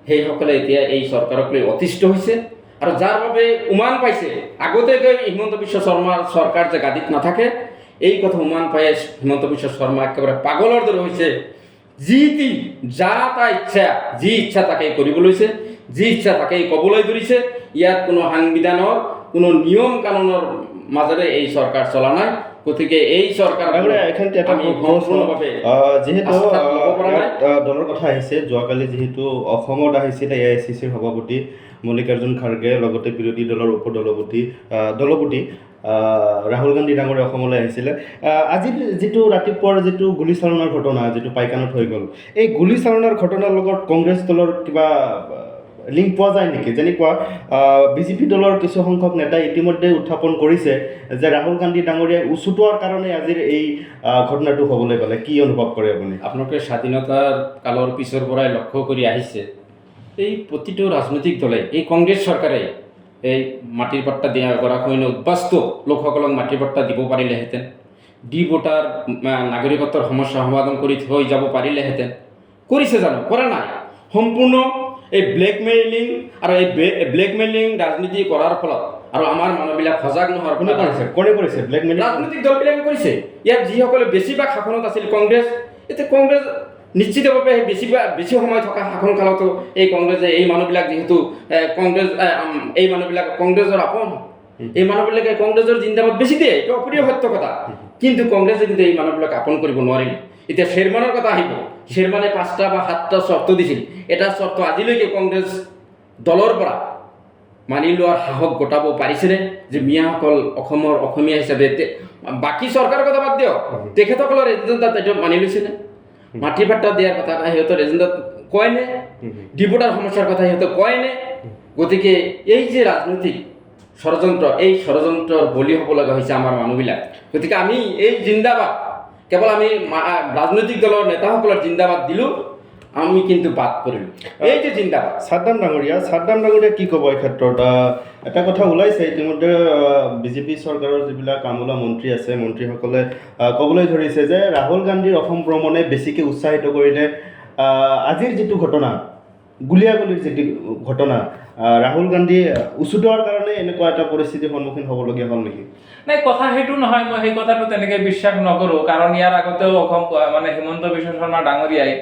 সেইসকলে এতিয়া এই চৰকাৰক লৈ অতিষ্ঠ হৈছে আৰু যাৰ বাবে উমান পাইছে। আগতে হিমন্ত বিশ্ব শৰ্মাৰ চৰকাৰ যে গাদীত নাথাকে, এই কথা উমান পাই হিমন্ত বিশ্ব শৰ্মা একেবাৰে পাগলৰ দৰে হৈছে। যি ইচ্ছা তাকেই কৰিব লৈছে, যি ইচ্ছা তাকেই ক'বলৈ ধৰিছে। ইয়াত কোনো সাংবিধানৰ, কোনো নিয়ম কানুনৰ মাজেৰে এই চৰকাৰ চলা নাই। গতিকে এই চৰকাৰ যিহেতু দলৰ কথা আহিছে, যোৱাকালি যিহেতু অসমত আহিছিলে AICCৰ সভাপতি মল্লিকাৰ্জুন খাৰ্গে, লগতে বিৰোধী দলৰ দলপতি ৰাহুল গান্ধী ডাঙৰীয়া অসমলৈ আহিছিলে। আজি যিটো ৰাতিপুৱাৰ যিটো গুলীচালনাৰ ঘটনা, যিটো পাইকানত হৈ গ'ল, এই গুলীচালনাৰ ঘটনাৰ লগত কংগ্ৰেছ দলৰ কিবা লিংক পোৱা যায় নেকি? যেনেকুৱা বিজেপি দলৰ কিছু সংখ্যক নেতাই ইতিমধ্যে উত্থাপন কৰিছে যে ৰাহুল গান্ধী ডাঙৰীয়াই উচুটোৱাৰ কাৰণে আজিৰ এই ঘটনাটো হ'বলৈ পালে। কি অনুভৱ কৰে আপুনি? আপোনালোকে স্বাধীনতাৰ কালৰ পিছৰ পৰাই লক্ষ্য কৰি আহিছে, এই প্ৰতিটো ৰাজনৈতিক দলে, এই কংগ্ৰেছ চৰকাৰে এই মাটিৰ পাট্টা দিয়া গৰাখহনীয়া উদ্বাস্ত লোকসকলক মাটিৰ পাট্টা দিব পাৰিলেহেঁতেন, ডি ভোটাৰ নাগৰিকত্বৰ সমস্যা সমাধান কৰি থৈ যাব পাৰিলেহেঁতেন। কৰিছে জানো? কৰা নাই। সম্পূৰ্ণ এই ব্লেকমেইলিং আৰু এই ব্লেকমেইলিং ৰাজনীতি কৰাৰ ফলত আৰু আমাৰ মানুহবিলাক সজাগ নোহোৱাৰ কোনে কৰিছে? ব্লেকমেইলিং ৰাজনৈতিক দলবিলাকে কৰিছে। ইয়াত যিসকলে বেছিভাগ শাসনত আছিল কংগ্ৰেছ, এতিয়া কংগ্ৰেছ নিশ্চিতভাৱে বেছি সময় থকা শাসন কালতো এই কংগ্ৰেছে, এই মানুহবিলাক যিহেতু এই মানুহবিলাক কংগ্ৰেছৰ আপোন, এই মানুহবিলাকে কংগ্ৰেছৰ জিন্দাবাদ বেছি দিয়ে, এইটো অপ্ৰিয় সত্য কথা। কিন্তু কংগ্ৰেছে কিন্তু এই মানুহবিলাক আপোন কৰিব নোৱাৰিলে। এতিয়া শ্বেৰমানৰ কথা আহিব। শ্বেৰমানে ৫টা বা ৭টা চৰ্ত দিছিল। এটা চৰ্ত আজিলৈকে কংগ্ৰেছ দলৰ পৰা মানি লোৱাৰ সাহস গোটাব পাৰিছেনে? যে মিয়াসকল অসমৰ অসমীয়া হিচাপে, বাকী চৰকাৰৰ কথা বাদ দিয়ক, তেখেতসকলৰ এজেণ্ডাত এইটো মানি লৈছেনে? মাটি পাট্টা দিয়াৰ কথা সিহঁতৰ এজেণ্ডাত কয়নে? ডি ভোটাৰ সমস্যাৰ কথা সিহঁতে কয়নে? গতিকে এই যে ৰাজনৈতিক এই ষড়যন্ত্ৰৰ বলি হ'ব লগা হৈছে আমাৰ মানুহবিলাক। গতিকে আমি এই জিন্দাবাদ কেৱল আমি ৰাজনৈতিক দলৰ নেতাসকলৰ জিন্দাবাদ দিলোঁ, আমি কিন্তু বাদ পৰিলোঁ। এই যে জিন্দাবাদ। সাদ্দাম ডাঙৰীয়া কি ক'ব এই ক্ষেত্ৰত? এটা কথা ওলাইছে ইতিমধ্যে বিজেপি চৰকাৰৰ যিবিলাক আমোলা মন্ত্ৰী আছে, মন্ত্ৰীসকলে ক'বলৈ ধৰিছে যে ৰাহুল গান্ধীৰ অসম ভ্ৰমণে বেছিকৈ উৎসাহিত কৰিলে আজিৰ যিটো ঘটনা, গুলীয়াগুলিৰ যিটো ঘটনা, ৰাহুল গান্ধী উচুত হোৱাৰ কাৰণে এনেকুৱা এটা পৰিস্থিতিৰ সন্মুখীন হ'বলগীয়া হ'ল নেকি? নাই, কথা সেইটো নহয়, মই সেই কথাটো তেনেকৈ বিশ্বাস নকৰোঁ। কাৰণ ইয়াৰ আগতেও অসম মানে হিমন্ত বিশ্ব শৰ্মা ডাঙৰীয়াই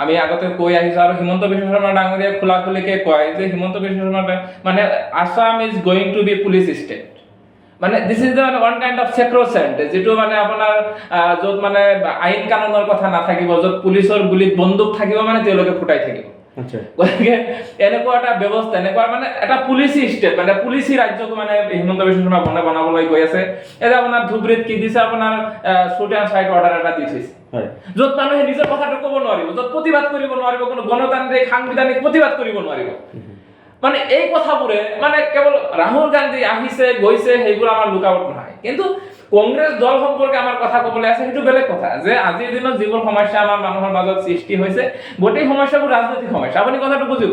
আমি আগতে কৈ আহিছোঁ, আৰু হিমন্ত বিশ্ব শৰ্মা ডাঙৰীয়াই খোলাখুলিকৈ কয় যে হিমন্ত বিশ্ব শৰ্মা মানে Assam is going to be police state. মানে this is the one kind of চেক্ৰচেণ্ট, যিটো মানে আপোনাৰ য'ত মানে আইন কানুনৰ কথা নাথাকিব, য'ত পুলিচৰ গুলিত বন্দুক থাকিব, মানে তেওঁলোকে ফুটাই থাকিব। গতিকে এনেকুৱা এটা ব্যৱস্থা, এনেকুৱা মানে এটা পুলিচি ষ্টেট, মানে পুলিচি ৰাজ্যক মানে হিমন্ত বিশ্ব শৰ্মা বনাবলৈ গৈ আছে। এতিয়া আপোনাৰ ধুবুৰীত কি দিছে, আপোনাৰ শ্বুট এণ্ড চাইট অৰ্ডাৰ এটা দি থৈছে, য'ত মানুহে নিজৰ কথাটো ক'ব নোৱাৰিব, য'ত প্ৰতিবাদ কৰিব নোৱাৰিব, কোনো গণতান্ত্ৰিক সাংবিধানিক প্ৰতিবাদ কৰিব নোৱাৰিব। মানে এই কথাবোৰে মানে কেৱল ৰাহুল গান্ধী আহিছে গৈছে সেইবোৰ আমাৰ লুকআউট নহয়, কিন্তু কংগ্ৰেছ দল সম্পৰ্কে আমাৰ কথা ক'বলৈ আছে, সেইটো বেলেগ কথা। যে আজিৰ দিনত যিবোৰ সমস্যা আমাৰ মানুহৰ মাজত সৃষ্টি হৈছে, গোটেই সমস্যাবোৰ ৰাজনৈতিক সমস্যা। আপুনি কথাটো বুজিব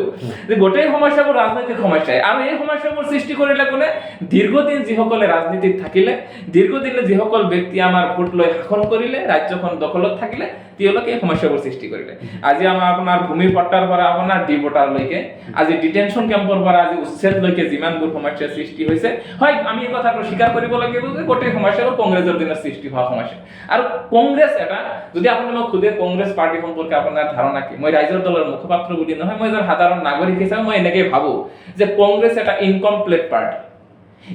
যে গোটেই সমস্যাবোৰ ৰাজনৈতিক সমস্যাই, আৰু এই সমস্যাবোৰ সৃষ্টি কৰিলে কোনে? দীৰ্ঘদিন যিসকলে ৰাজনীতিত থাকিলে, দীৰ্ঘদিনে যিসকল ব্যক্তি আমাৰ ভোট লৈ শাসন কৰিলে, ৰাজ্যখন দখলত থাকিলে, তেওঁলোকে এই সমস্যাবোৰ সৃষ্টি কৰিলে। আজি আমাৰ আপোনাৰ ভূমি পট্টাৰ পৰা আপোনাৰ ডি ভোটাৰলৈকে, আজি ডিটেনশ্যন কেম্পৰ পৰা আজি উচ্ছেদলৈকে যিমানবোৰ সমস্যাৰ সৃষ্টি হৈছে, হয় আমি এই কথাটো স্বীকাৰ কৰিব লাগিব যে গোটেই সমস্যাবোৰ কংগ্ৰেছৰ দিনত সৃষ্টি হোৱা সমস্যা। আৰু কংগ্ৰেছ এটা, যদি আপুনি মোক সোধে কংগ্ৰেছ পাৰ্টি সম্পৰ্কে আপোনাৰ ধাৰণা কি, মই ৰাইজৰ দলৰ মুখপাত্ৰ বুলি নহয়, মই এজন সাধাৰণ নাগৰিক হিচাপে মই এনেকৈ ভাবোঁ যে কংগ্ৰেছ এটা ইনকমপ্লিট পাৰ্টি।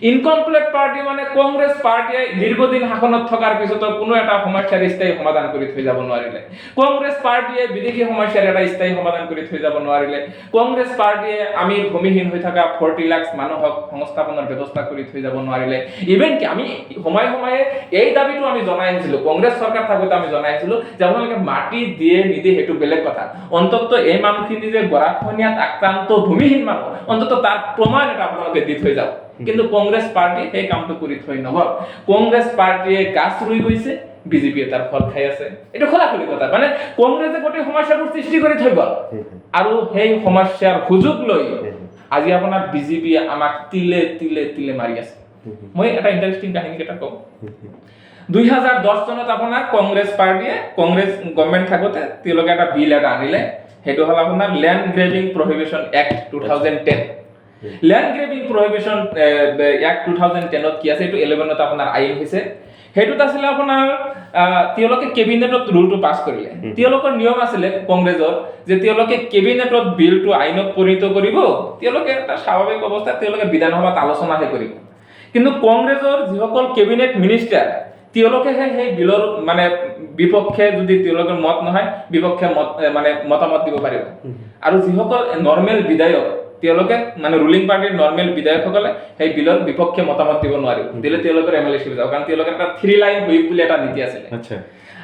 ইনকমপ্লিট পাৰ্টি মানে কংগ্ৰেছ পাৰ্টিয়ে দীৰ্ঘদিন শাসনত থকাৰ পিছতো কোনো এটা সমস্যাৰ স্থায়ী সমাধান কৰি থৈ যাব নোৱাৰিলে। কংগ্ৰেছ পাৰ্টিয়ে বিদেশী সমস্যাৰ এটা স্থায়ী সমাধান কৰি থৈ যাব নোৱাৰিলে। কংগ্ৰেছ পাৰ্টিয়ে আমি ভূমিহীন হৈ থকা 40 লাখ মানুহক সংস্থাপনৰ ব্যৱস্থা কৰি থৈ যাব নোৱাৰিলে। ইভেন কি আমি সময়ে সময়ে এই দাবীটো আমি জনাই আহিছিলোঁ, কংগ্ৰেছ চৰকাৰ থাকোঁতে আমি জনাই আহিছিলোঁ যে আপোনালোকে মাটি দিয়ে নিদিয়ে সেইটো বেলেগ কথা, অন্তত এই মানুহখিনি যে গৰাখহনীয়াত আক্ৰান্ত ভূমিহীন মানুহ, অন্তত তাৰ প্ৰমাণ এটা আপোনালোকে দি থৈ যাওক। কিন্তু কংগ্ৰেছ পাৰ্টি সেই কামটো কৰি থৈ নগ'ল। কংগ্ৰেছ পাৰ্টিয়ে গাছ ৰুই গৈছে, বিজেপিয়ে তাৰ ফল খাই আছে। এইটো খোলাখুলি কথা। মানে কংগ্ৰেছে গোটেই সমস্যাবোৰ সৃষ্টি কৰি থৈ গ'ল, আৰু সেই সমস্যাৰ সুযোগ লৈ আজি আপোনাৰ বিজেপিয়ে আমাক তিলে তিলে তিলে মাৰি আছে। মই এটা ইণ্টাৰেষ্টিং কাহিনী এটা কওঁ। 2010 চনত আপোনাৰ কংগ্ৰেছ পাৰ্টিয়ে, কংগ্ৰেছ গভৰ্ণমেণ্ট থাকোঁতে তেওঁলোকে এটা বিল এটা আনিলে, সেইটো হ'ল আপোনাৰ land grabbing prohibition act 2010। Land grabbing prohibition act 2010ত কি আছে, এইটো 11ত আপোনাৰ আইন হৈছে। সেইটোত আছিলে আপোনাৰ তেওঁলোকে কেবিনেটত ৰুলটো পাছ কৰিলে। তেওঁলোকৰ নিয়ম আছিলে কংগ্ৰেছৰ যে তেওঁলোকে কেবিনেটত বিলটো আইনত পৰিণত কৰিব, তেওঁলোকে এটা স্বাভাৱিক অৱস্থাত তেওঁলোকে বিধানসভাত আলোচনাহে কৰিব। কিন্তু কংগ্ৰেছৰ যিসকল কেবিনেট মিনিষ্টাৰ, তেওঁলোকেহে সেই বিলৰ মানে বিপক্ষে, যদি তেওঁলোকৰ মত নহয় বিপক্ষে মত মানে মতামত দিব পাৰিব। আৰু যিসকল নৰ্মেল বিধায়ক, তেওঁলোকে মানে ৰুলিং পাৰ্টিৰ নৰ্মেল বিধায়কসকলে সেই বিলৰ বিপক্ষে মতামত দিব নোৱাৰিব, দিলে তেওঁলোকৰ এমএলএ যাব, কাৰণ তেওঁলোকৰ এটা 3 লাইন হুইপ বুলি এটা নীতি আছিলে।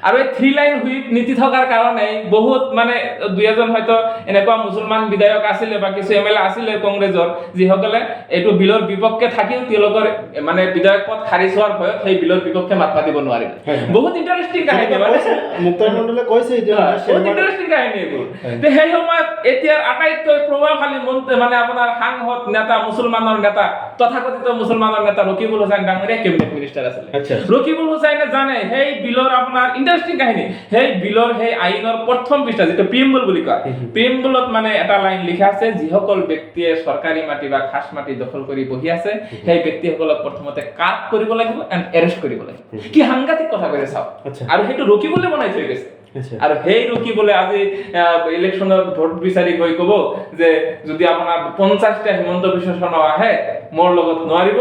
আৰু এই 3 লাইন হুইপ নীতি থকাৰ কাৰণে বহুত মানে 2-এজন হয়তো এনেকুৱা মুছলমান বিধায়ক আছিলে বা কিছু এমএলএ আছিলে কংগ্ৰেছৰ, যিসকলে এইটো বিলৰ বিপক্ষে থাকিও তেওঁলোকৰ মানে বিধায়ক পদ খাৰিজ হোৱাৰ ভয়ত সেই বিলৰ বিপক্ষে মাত মাতিব নোৱাৰিলে। বহুত ইণ্টাৰেষ্টিং কাহিনী, মানে মুক্তাৰ মণ্ডলে কৈছে এতিয়া বহুত ইণ্টাৰেষ্টিং কাহিনী এইবোৰ। সেই সময়ত এতিয়াৰ আটাইতকৈ প্ৰভাৱশালী মানে আপোনাৰ সাংসদ নেতা, মুছলমানৰ নেতা, তথাকথিত মুছলমানৰ নেতা ৰকিবুল হুছেইন ডাঙৰীয়া কেবিনেট মিনিষ্টাৰ আছিলে। ৰকিবুল হুছেইনে জানে সেই বিলৰ আপোনাৰ ইণ্টাৰেষ্টিং কাহিনী, সেই বিলৰ সেই আইনৰ প্ৰথম পৃষ্ঠা, যিটো প্ৰিএম্বল বুলি কয়, প্ৰিএম্বলত মানে এটা লাইন লিখা আছে, যিসকল ব্যক্তিয়ে চৰকাৰী মাটি বা খাস মাটি দখল কৰি বহি আছে, সেই ব্যক্তিসকলক প্ৰথমতে কাট কৰিব লাগিব এণ্ড এৰেষ্ট কৰিব লাগিব। কি সাংঘাতিক কথা কৈছে চাওক। আৰু সেইটো ৰকিবুলে বনাই থৈ গৈছে। আৰু সেই ৰকিবুলে আজি ইলেকশ্যনত ভোট বিচাৰি গৈ ক'ব যে যদি আপোনাৰ 50টা হিমন্ত বিশ্ব শৰ্মা আহে মোৰ লগত নোৱাৰিব,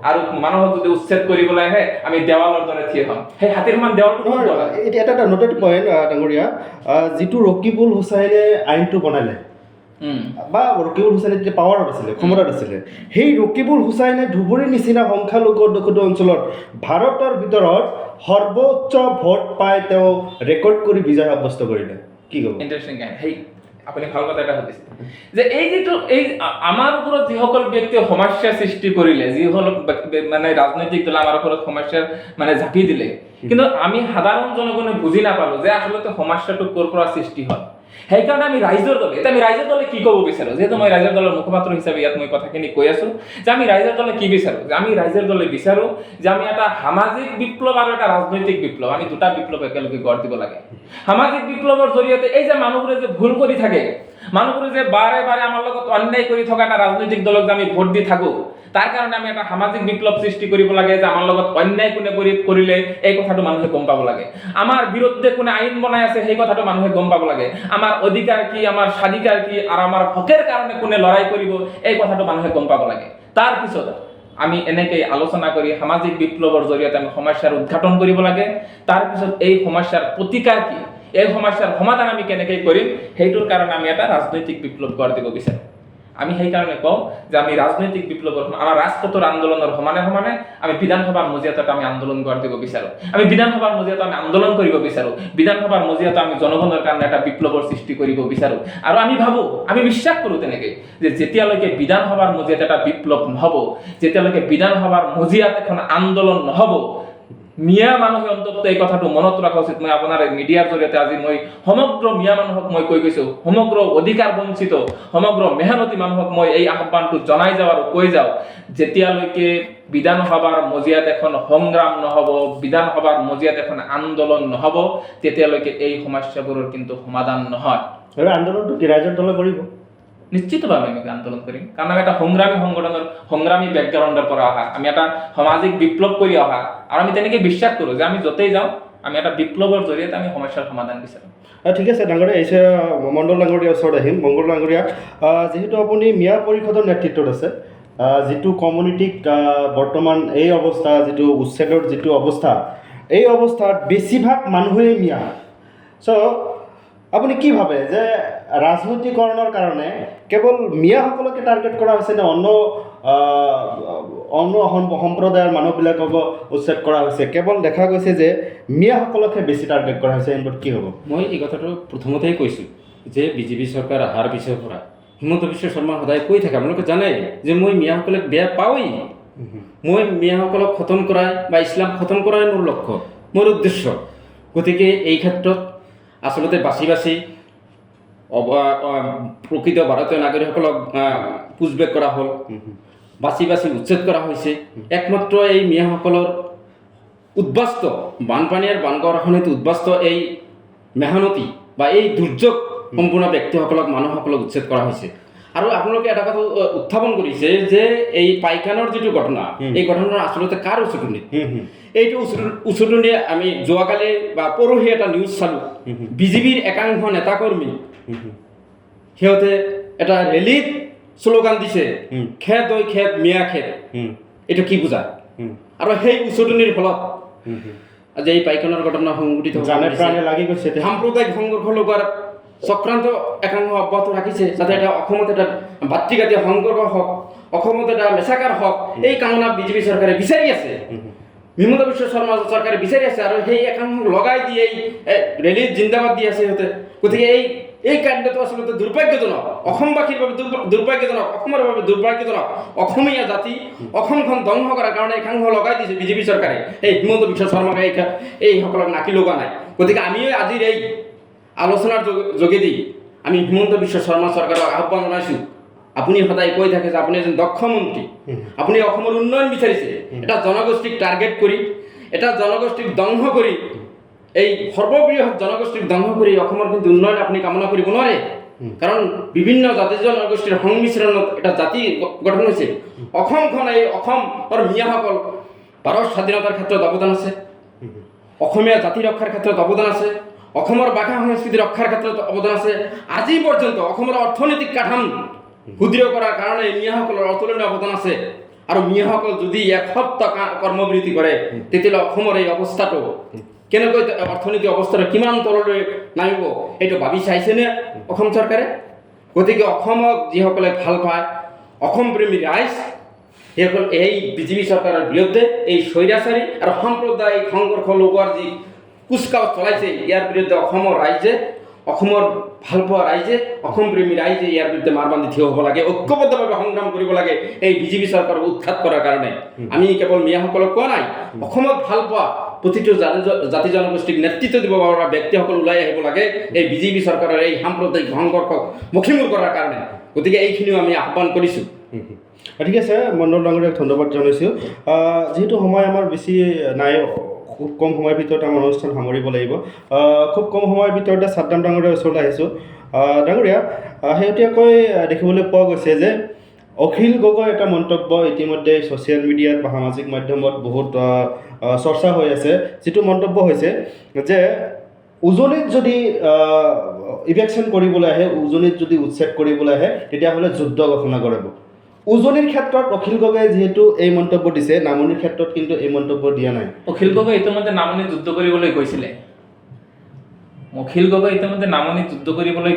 আৰু মানুহক যদি উচ্ছেদ কৰিবলৈ আহে আমি দেৱালৰ দৰে থিয় হ'ম। সেই হাতীৰ সমান দেৱালটো এটা নতুন পইণ্ট ডাঙৰীয়া, যিটো ৰকিবুল হুছেইনে আইনটো বনালে বা ৰকিবুল হুছেইনে যেতিয়া পাৱাৰত আছিলে, ক্ষমতাত আছিলে, সেই ৰকিবুল হুছেইনে ধুবুৰীৰ নিচিনা সংখ্যালঘু অধ্যুষিত অঞ্চলত ভাৰতৰ ভিতৰত সৰ্বোচ্চ ভোট পাই তেওঁ ৰেকৰ্ড কৰি বিজয় সাব্যস্ত কৰিলে। কি ক'ব? ইণ্টাৰেষ্টিং কাহিনী। সেই আপুনি ভাল কথা এটা সুধিছে যে এই যিটো এই আমাৰ ওপৰত যিসকল ব্যক্তিয়ে সমস্যা সৃষ্টি কৰিলে, যিসকল মানে ৰাজনৈতিক দলে আমাৰ ওপৰত সমস্যাৰ মানে জাপি দিলে, কিন্তু আমি সাধাৰণ জনগণে বুজি নাপালো যে আচলতে সমস্যাটো ক'ৰ পৰা সৃষ্টি হয়। সেইকাৰণে আমি ৰাইজৰ দলে, এতিয়া আমি ৰাইজৰ দলে কি ক'ব বিচাৰো, যিহেতু মই ৰাইজৰ দলৰ মুখপাত্ৰ হিচাপে ইয়াত মই কথাখিনি কৈ আছো যে আমি ৰাইজৰ দলে কি বিচাৰো, যে আমি ৰাইজৰ দলে বিচাৰো যে আমি এটা সামাজিক বিপ্লৱ আৰু এটা ৰাজনৈতিক বিপ্লৱ, আমি দুটা বিপ্লৱ একেলগে গঢ় দিব লাগে। সামাজিক বিপ্লৱৰ জৰিয়তে এই যে মানুহবোৰে যে ভুল কৰি থাকে, মানুহবোৰে যে বাৰে বাৰে আমাৰ লগত অন্যায় কৰি থকা এটা ৰাজনৈতিক দলক যে আমি ভোট দি থাকো, তাৰ কাৰণে আমি এটা সামাজিক বিপ্লৱ সৃষ্টি কৰিব লাগে যে আমাৰ লগত অন্যায় কোনে কৰিলে এই কথাটো মানুহে গম পাব লাগে, আমাৰ বিৰুদ্ধে কোনে আইন বনাই আছে সেই কথাটো মানুহে গম পাব লাগে, আমাৰ অধিকাৰ কি, আমাৰ স্বাধিকাৰ কি আৰু আমাৰ হকেৰ কাৰণে কোনে লৰাই কৰিব এই কথাটো মানুহে গম পাব লাগে। তাৰপিছত আমি এনেকৈ আলোচনা কৰি সামাজিক বিপ্লৱৰ জৰিয়তে আমি সমস্যাৰ উদ্ঘাটন কৰিব লাগে। তাৰপিছত এই সমস্যাৰ প্ৰতিকাৰ কি, এই সমস্যাৰ সমাধান আমি কেনেকৈ কৰিম, সেইটোৰ কাৰণে আমি এটা ৰাজনৈতিক বিপ্লৱ গঢ় দিব বিচাৰোঁ। আমি সেইকাৰণে কওঁ যে আমি ৰাজনৈতিক বিপ্লৱৰ আমাৰ ৰাজপথৰ আন্দোলনৰ সমানে সমানে আমি বিধানসভাৰ মজিয়াত আমি আন্দোলন গঢ় দিব বিচাৰোঁ, আমি বিধানসভাৰ মজিয়াত আমি আন্দোলন কৰিব বিচাৰোঁ, বিধানসভাৰ মজিয়াত আমি জনগণৰ কাৰণে এটা বিপ্লৱৰ সৃষ্টি কৰিব বিচাৰোঁ। আৰু আমি ভাবোঁ, আমি বিশ্বাস কৰোঁ তেনেকৈ যে যেতিয়ালৈকে বিধানসভাৰ মজিয়াত এটা বিপ্লৱ নহ'ব, যেতিয়ালৈকে বিধানসভাৰ মজিয়াত এখন আন্দোলন নহ'ব, মিয়া মানুহে অন্তত এই কথাটো মনত ৰখা উচিত। মই আপোনাৰ মিডিয়াৰ জৰিয়তে আজি মই সমগ্ৰ মিয়া মানুহক মই কৈ গৈছোঁ, সমগ্ৰ অধিকাৰ বঞ্চিত সমগ্ৰ মেহনতি মানুহক মই এই আহ্বানটো জনাই যাওঁ আৰু কৈ যাওঁ, যেতিয়ালৈকে বিধানসভাৰ মজিয়াত এখন সংগ্ৰাম নহ'ব, বিধানসভাৰ মজিয়াত এখন আন্দোলন নহ'ব, তেতিয়ালৈকে এই সমস্যাবোৰৰ কিন্তু সমাধান নহয়। আৰু আন্দোলনটো কি ৰাইজৰ দলে কৰিব? নিশ্চিতভাৱে আমি আন্দোলন কৰিম, কাৰণ আমি এটা সংগ্ৰামী সংগঠনৰ সংগ্ৰামী বেকগ্ৰাউণ্ডৰ পৰা অহা, আমি এটা সামাজিক বিপ্লৱ কৰি অহা, আৰু আমি তেনেকৈ বিশ্বাস কৰোঁ যে আমি য'তেই যাওঁ আমি এটা বিপ্লৱৰ জৰিয়তে আমি সমস্যাৰ সমাধান বিচাৰোঁ। ঠিক আছে ডাঙৰীয়া, এইছে মণ্ডল ডাঙৰীয়াৰ ওচৰত আহিম। মণ্ডল ডাঙৰীয়া, যিহেতু আপুনি মিয়া পৰিষদৰ নেতৃত্বত আছে, যিটো কমিউনিটিক বৰ্তমান এই অৱস্থা, যিটো উচ্ছেদৰ যিটো অৱস্থা, এই অৱস্থাত বেছিভাগ মানুহেই মিয়া। চ' আপুনি কি ভাবে যে ৰাজনৈতিকৰণৰ কাৰণে কেৱল মিয়াসকলকে টাৰ্গেট কৰা হৈছে নে অন্য সম্প্ৰদায়ৰ মানুহবিলাকক উচ্ছেদ কৰা হৈছে? কেৱল দেখা গৈছে যে মিয়াসকলকহে বেছি টাৰ্গেট কৰা হৈছে, এনেকুৱা কি হ'ব? মই এই কথাটো প্ৰথমতেই কৈছোঁ যে বিজেপি চৰকাৰ অহাৰ পিছৰ পৰা হিমন্ত বিশ্ব শৰ্মা সদায় কৈ থাকে, আপোনালোকে জানে যে মই মিয়াসকলক বেয়া পাওঁৱেই, মই মিয়াসকলক খতম কৰাই বা ইছলাম খতম কৰাই মোৰ লক্ষ্য, মোৰ উদ্দেশ্য। গতিকে এই ক্ষেত্ৰত আচলতে বাছি বাছি প্ৰকৃত ভাৰতীয় নাগৰিকসকলক পুছবেক কৰা হ'ল, বাছি বাছি উচ্ছেদ কৰা হৈছে। একমাত্ৰ এই মিয়াসকলৰ উদ্বাস্ত বানপানী আৰু বানগৰাখনিত উদ্বাস্ত এই মেহনতি বা এই দুৰ্যোগ সম্পূৰ্ণ ব্যক্তিসকলক, মানুহসকলক উচ্ছেদ কৰা হৈছে। আৰু আপোনালোকে এটা কথা উত্থাপন কৰিছে যে এই পাইকানৰ যিটো ঘটনা, এই ঘটনাৰ আচলতে কাৰ উচতনিত? এইটো উচতনিয়ে আমি যোৱাকালি বা পৰহি এটা নিউজ চালোঁ, বিজেপিৰ একাংশ নেতাকৰ্মী সিহঁতে এটা ৰেলীত শ্লোগান দিছে, খেত ঐ খেত মিয়া খেত। এইটো কি বুজা? আৰু সেই উচতনিৰ ফলত আজি এই পাইকানৰ ঘটনা সংঘটিত লাগি গৈছে। সাম্প্ৰদায়িক সংঘৰ্ষ লগোৱাৰ চক্ৰান্ত একাংশ অব্যাহত ৰাখিছে, যাতে এটা অসমত এটা ভাতৃঘাতী সংঘৰ্ষ হওক, অসমত এটা মেছাকাৰ হওক, এই কামনা বিজেপি চৰকাৰে বিচাৰি আছে, হিমন্ত বিশ্ব শৰ্মা চৰকাৰে বিচাৰি আছে। আৰু সেই একাংশ লগাই দি এই ৰেলীত জিন্দাবাদ দি আছে সিহঁতে। গতিকে এই কাণ্ডটো আচলতে দুৰ্ভাগ্যজনক, অসমবাসীৰ বাবে দুৰ্ভাগ্যজনক, অসমৰ বাবে দুৰ্ভাগ্যজনক। অসমীয়া জাতি, অসমখন ধ্বংস কৰাৰ কাৰণে একাংশ লগাই দিছে বিজেপি চৰকাৰে, এই হিমন্ত বিশ্ব শৰ্মাকে এইসকলক নাকি লগা নাই। গতিকে আমি আজিৰ এই আলোচনাৰ যোগেদি আমি হিমন্ত বিশ্ব শৰ্মা চৰকাৰক আহ্বান জনাইছোঁ, আপুনি সদায় কৈ থাকে যে আপুনি এজন দক্ষ মন্ত্ৰী, আপুনি অসমৰ উন্নয়ন বিচাৰিছে, এটা জনগোষ্ঠীক টাৰ্গেট কৰি, এটা জনগোষ্ঠীক ধ্বংস কৰি, এই সৰ্ববৃহৎ জনগোষ্ঠীক ধ্বংস কৰি অসমৰ কিন্তু উন্নয়ন আপুনি কামনা কৰিব নোৱাৰে। কাৰণ বিভিন্ন জাতি জনগোষ্ঠীৰ সংমিশ্ৰণত এটা জাতি গঠন হৈছে। অসমখন, এই অসমৰ মিয়াসকল ভাৰত স্বাধীনতাৰ ক্ষেত্ৰত অৱদান আছে, অসমীয়া জাতি ৰক্ষাৰ ক্ষেত্ৰত অৱদান আছে, অসমৰ ভাষা সংস্কৃতি ৰক্ষাৰ ক্ষেত্ৰত অৱদান আছে। আজি পৰ্যন্ত অসমৰ অৰ্থনৈতিক কাঠামো সুদৃঢ় কৰাৰ কাৰণে মিয়াসকলৰ অতুলনীয় অৱদান আছে। আৰু মিয়াসকল যদি এসপ্তাহ কৰ্মবিৰতি কৰে, তেতিয়াহ'লে অসমৰ এই অৱস্থাটো কেনেকৈ, অৰ্থনৈতিক অৱস্থাটো কিমান তললৈ নামিব, এইটো ভাবি চাইছেনে অসম চৰকাৰে? গতিকে অসমক যিসকলে ভাল পায়, অসম প্ৰেমী ৰাইজ, সেইসকল এই বিজেপি চৰকাৰৰ বিৰুদ্ধে এই স্বৈৰাচাৰী আৰু সাম্প্ৰদায়িক সংঘৰ্ষ লগোৱাৰ যি কুচকাৱাজ চলাইছে, ইয়াৰ বিৰুদ্ধে অসমৰ ৰাইজে অসমৰ ভালপোৱা ৰাইজে অসম প্ৰেমী ৰাইজে ইয়াৰ বিৰুদ্ধে মাৰবান্ধি থিয় হ'ব লাগে, ঐক্যবদ্ধভাৱে সংগ্ৰাম কৰিব লাগে এই বিজেপি চৰকাৰক উৎখাত কৰাৰ কাৰণে। আমি কেৱল মিয়াসকলক কোৱা নাই, অসমত ভালপোৱা প্ৰতিটো জাতি জনগোষ্ঠীক নেতৃত্ব দিব পৰা ব্যক্তিসকল ওলাই আহিব লাগে এই বিজেপি চৰকাৰৰ এই সাম্প্ৰদায়িক সংঘৰ্ষক মষিমূৰ কৰাৰ কাৰণে। গতিকে এইখিনিও আমি আহ্বান কৰিছোঁ। ঠিক আছে, মণ্ডল ডাঙৰীয়াক ধন্যবাদ জনাইছোঁ। যিহেতু সময় আমাৰ বেছি নাই, খুব কম সময়ৰ ভিতৰত আমাৰ অনুষ্ঠান সামৰিব লাগিব। খুব কম সময়ৰ ভিতৰতে ছাদ্দাম ডাঙৰীয়াৰ ওচৰলৈ আহিছোঁ। ডাঙৰীয়া, শেহতীয়াকৈ দেখিবলৈ পোৱা গৈছে যে অখিল গগৈৰ এটা মন্তব্য ইতিমধ্যে ছ'চিয়েল মিডিয়াত বা সামাজিক মাধ্যমত বহুত চৰ্চা হৈ আছে, যিটো মন্তব্য হৈছে যে উজনিত যদি ইভেকশ্যন কৰিবলৈ আহে, উজনিত যদি উচ্ছেদ কৰিবলৈ আহে, তেতিয়াহ'লে যুদ্ধ ঘোষণা কৰিব। উজনিৰ ক্ষেত্ৰত অখিল গগৈয়ে যিহেতু এই মন্তব্য দিছে, নামনিৰ ক্ষেত্ৰত কিন্তু এই মন্তব্য দিয়া নাই। অখিল গগৈ ইতিমধ্যে নামনি যুদ্ধ কৰিবলৈ